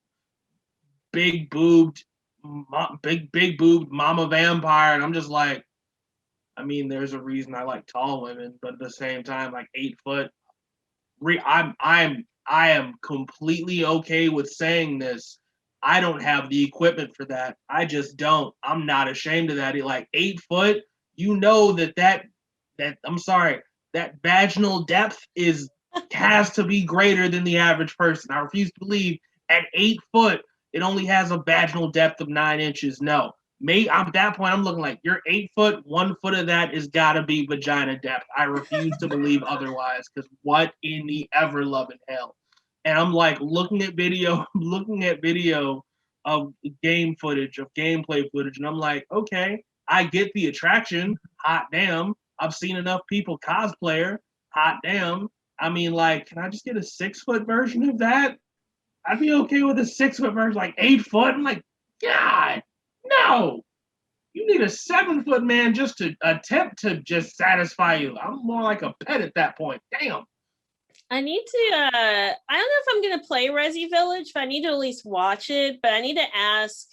big boobed, big boobed mama vampire, and I'm just like, I mean, there's a reason I like tall women, but at the same time, like 8 foot, I am completely okay with saying this. I don't have the equipment for that. I just don't. I'm not ashamed of that. Like 8 foot, you know that I'm sorry, that vaginal depth has to be greater than the average person. I refuse to believe at 8 foot it only has a vaginal depth of 9 inches. No, at that point, I'm looking like you're 8 foot. 1 foot of that is gotta be vagina depth. I refuse to believe otherwise. Because what in the ever loving hell? And I'm like looking at video of game footage, of gameplay footage, and I'm like, okay, I get the attraction. Hot damn, I've seen enough people cosplayer. Hot damn. I mean, like, can I just get a 6 foot version of that? I'd be okay with a 6 foot version, like 8 foot. I'm like, God, no. You need a 7 foot man just to attempt to just satisfy you. I'm more like a pet at that point. Damn. I need to I don't know if I'm gonna play Resi Village, but I need to at least watch it. But I need to ask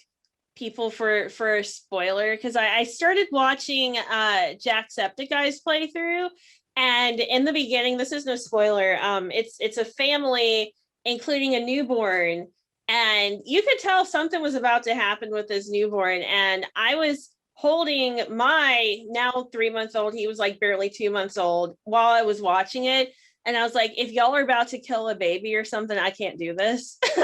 people for a spoiler because I started watching Jacksepticeye's playthrough, and in the beginning, this is no spoiler. It's a family including a newborn, and you could tell something was about to happen with this newborn. And I was holding my now 3 months old. He was like barely 2 months old while I was watching it. And I was like, if y'all are about to kill a baby or something, I can't do this. So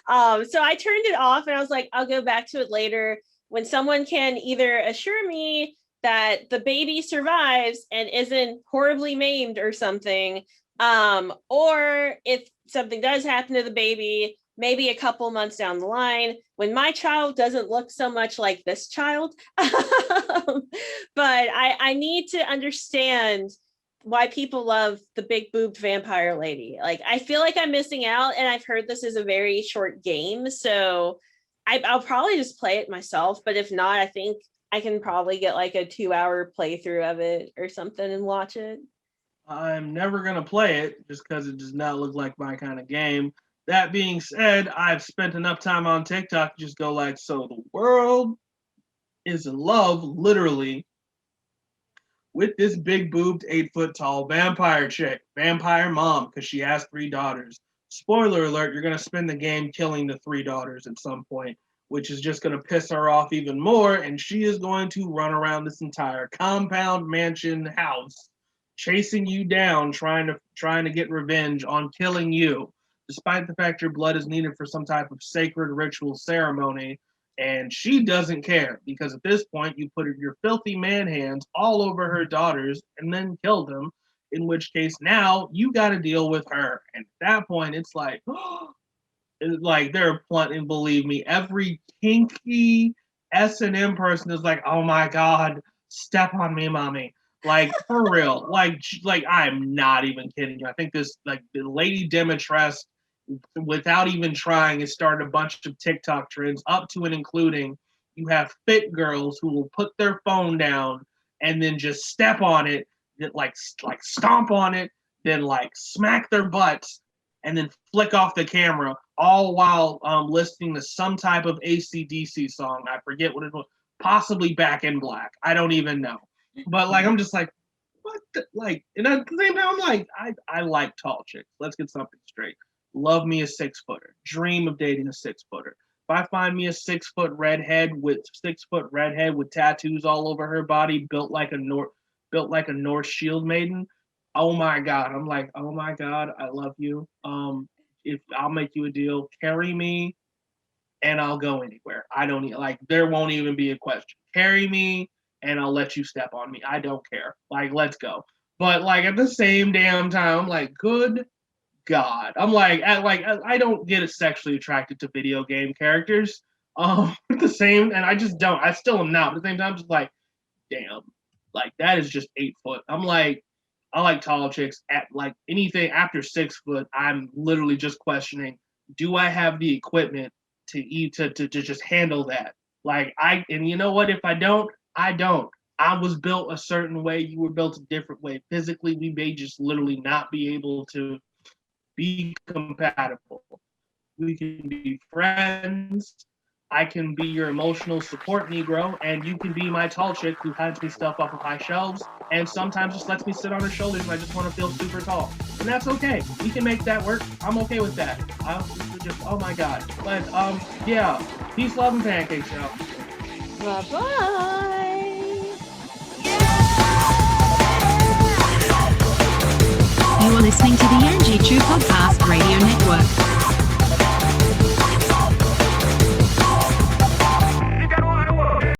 I turned it off and I was like, I'll go back to it later when someone can either assure me that the baby survives and isn't horribly maimed or something, or if something does happen to the baby, maybe a couple months down the line when my child doesn't look so much like this child. But I need to understand why people love the big boobed vampire lady. Like, I feel like I'm missing out, and I've heard this is a very short game, so I'll probably just play it myself. But if not, I think I can probably get like a 2 hour playthrough of it or something and watch it. I'm never gonna play it just because it does not look like my kind of game. That being said, I've spent enough time on TikTok to just go like, so the world is in love, literally, with this big boobed 8 foot tall vampire chick, vampire mom, because she has 3 daughters. Spoiler alert, you're going to spend the game killing the 3 daughters at some point, which is just going to piss her off even more. And she is going to run around this entire compound, mansion, house, chasing you down, trying to get revenge on killing you, despite the fact your blood is needed for some type of sacred ritual ceremony. And she doesn't care because at this point you put your filthy man hands all over her daughters and then killed them. In which case now you got to deal with her. And at that point it's like, like they're plenty. Believe me, every kinky S&M person is like, oh my god, step on me, mommy. Like for real, like I'm not even kidding you. I think this like the Lady Dimitrescu, without even trying, it started a bunch of TikTok trends, up to and including you have fit girls who will put their phone down and then just step on it, like stomp on it, then like smack their butts, and then flick off the camera, all while listening to some type of AC/DC song. I forget what it was, possibly Back in Black. I don't even know. But like, I'm just like, what? Like, and at the same time, I'm like, I like tall chicks. Let's get something straight. Love me a 6 footer. Dream of dating a 6 footer. If I find me a 6 foot redhead with tattoos all over her body, built like a North Shield maiden. Oh my God. I'm like, oh my God, I love you. If I'll make you a deal, carry me and I'll go anywhere. I don't need, like, there won't even be a question. Carry me and I'll let you step on me. I don't care. Like, let's go. But like at the same damn time, I'm like, good God. I'm like, I don't get sexually attracted to video game characters. At the same, and I just don't. I still am not. But at the same time, I'm just like, damn, like that is just 8 foot. I'm like, I like tall chicks at like anything after 6 foot. I'm literally just questioning, do I have the equipment to eat to just handle that? Like and you know what? If I don't, I don't. I was built a certain way. You were built a different way. Physically, we may just literally not be able to be compatible. We can be friends. I can be your emotional support Negro, and you can be my tall chick who hides me stuff off of high shelves and sometimes just lets me sit on her shoulders and I just want to feel super tall. And that's okay. We can make that work. I'm okay with that. Oh my God. But yeah, peace, love, and pancakes, y'all. Bye-bye.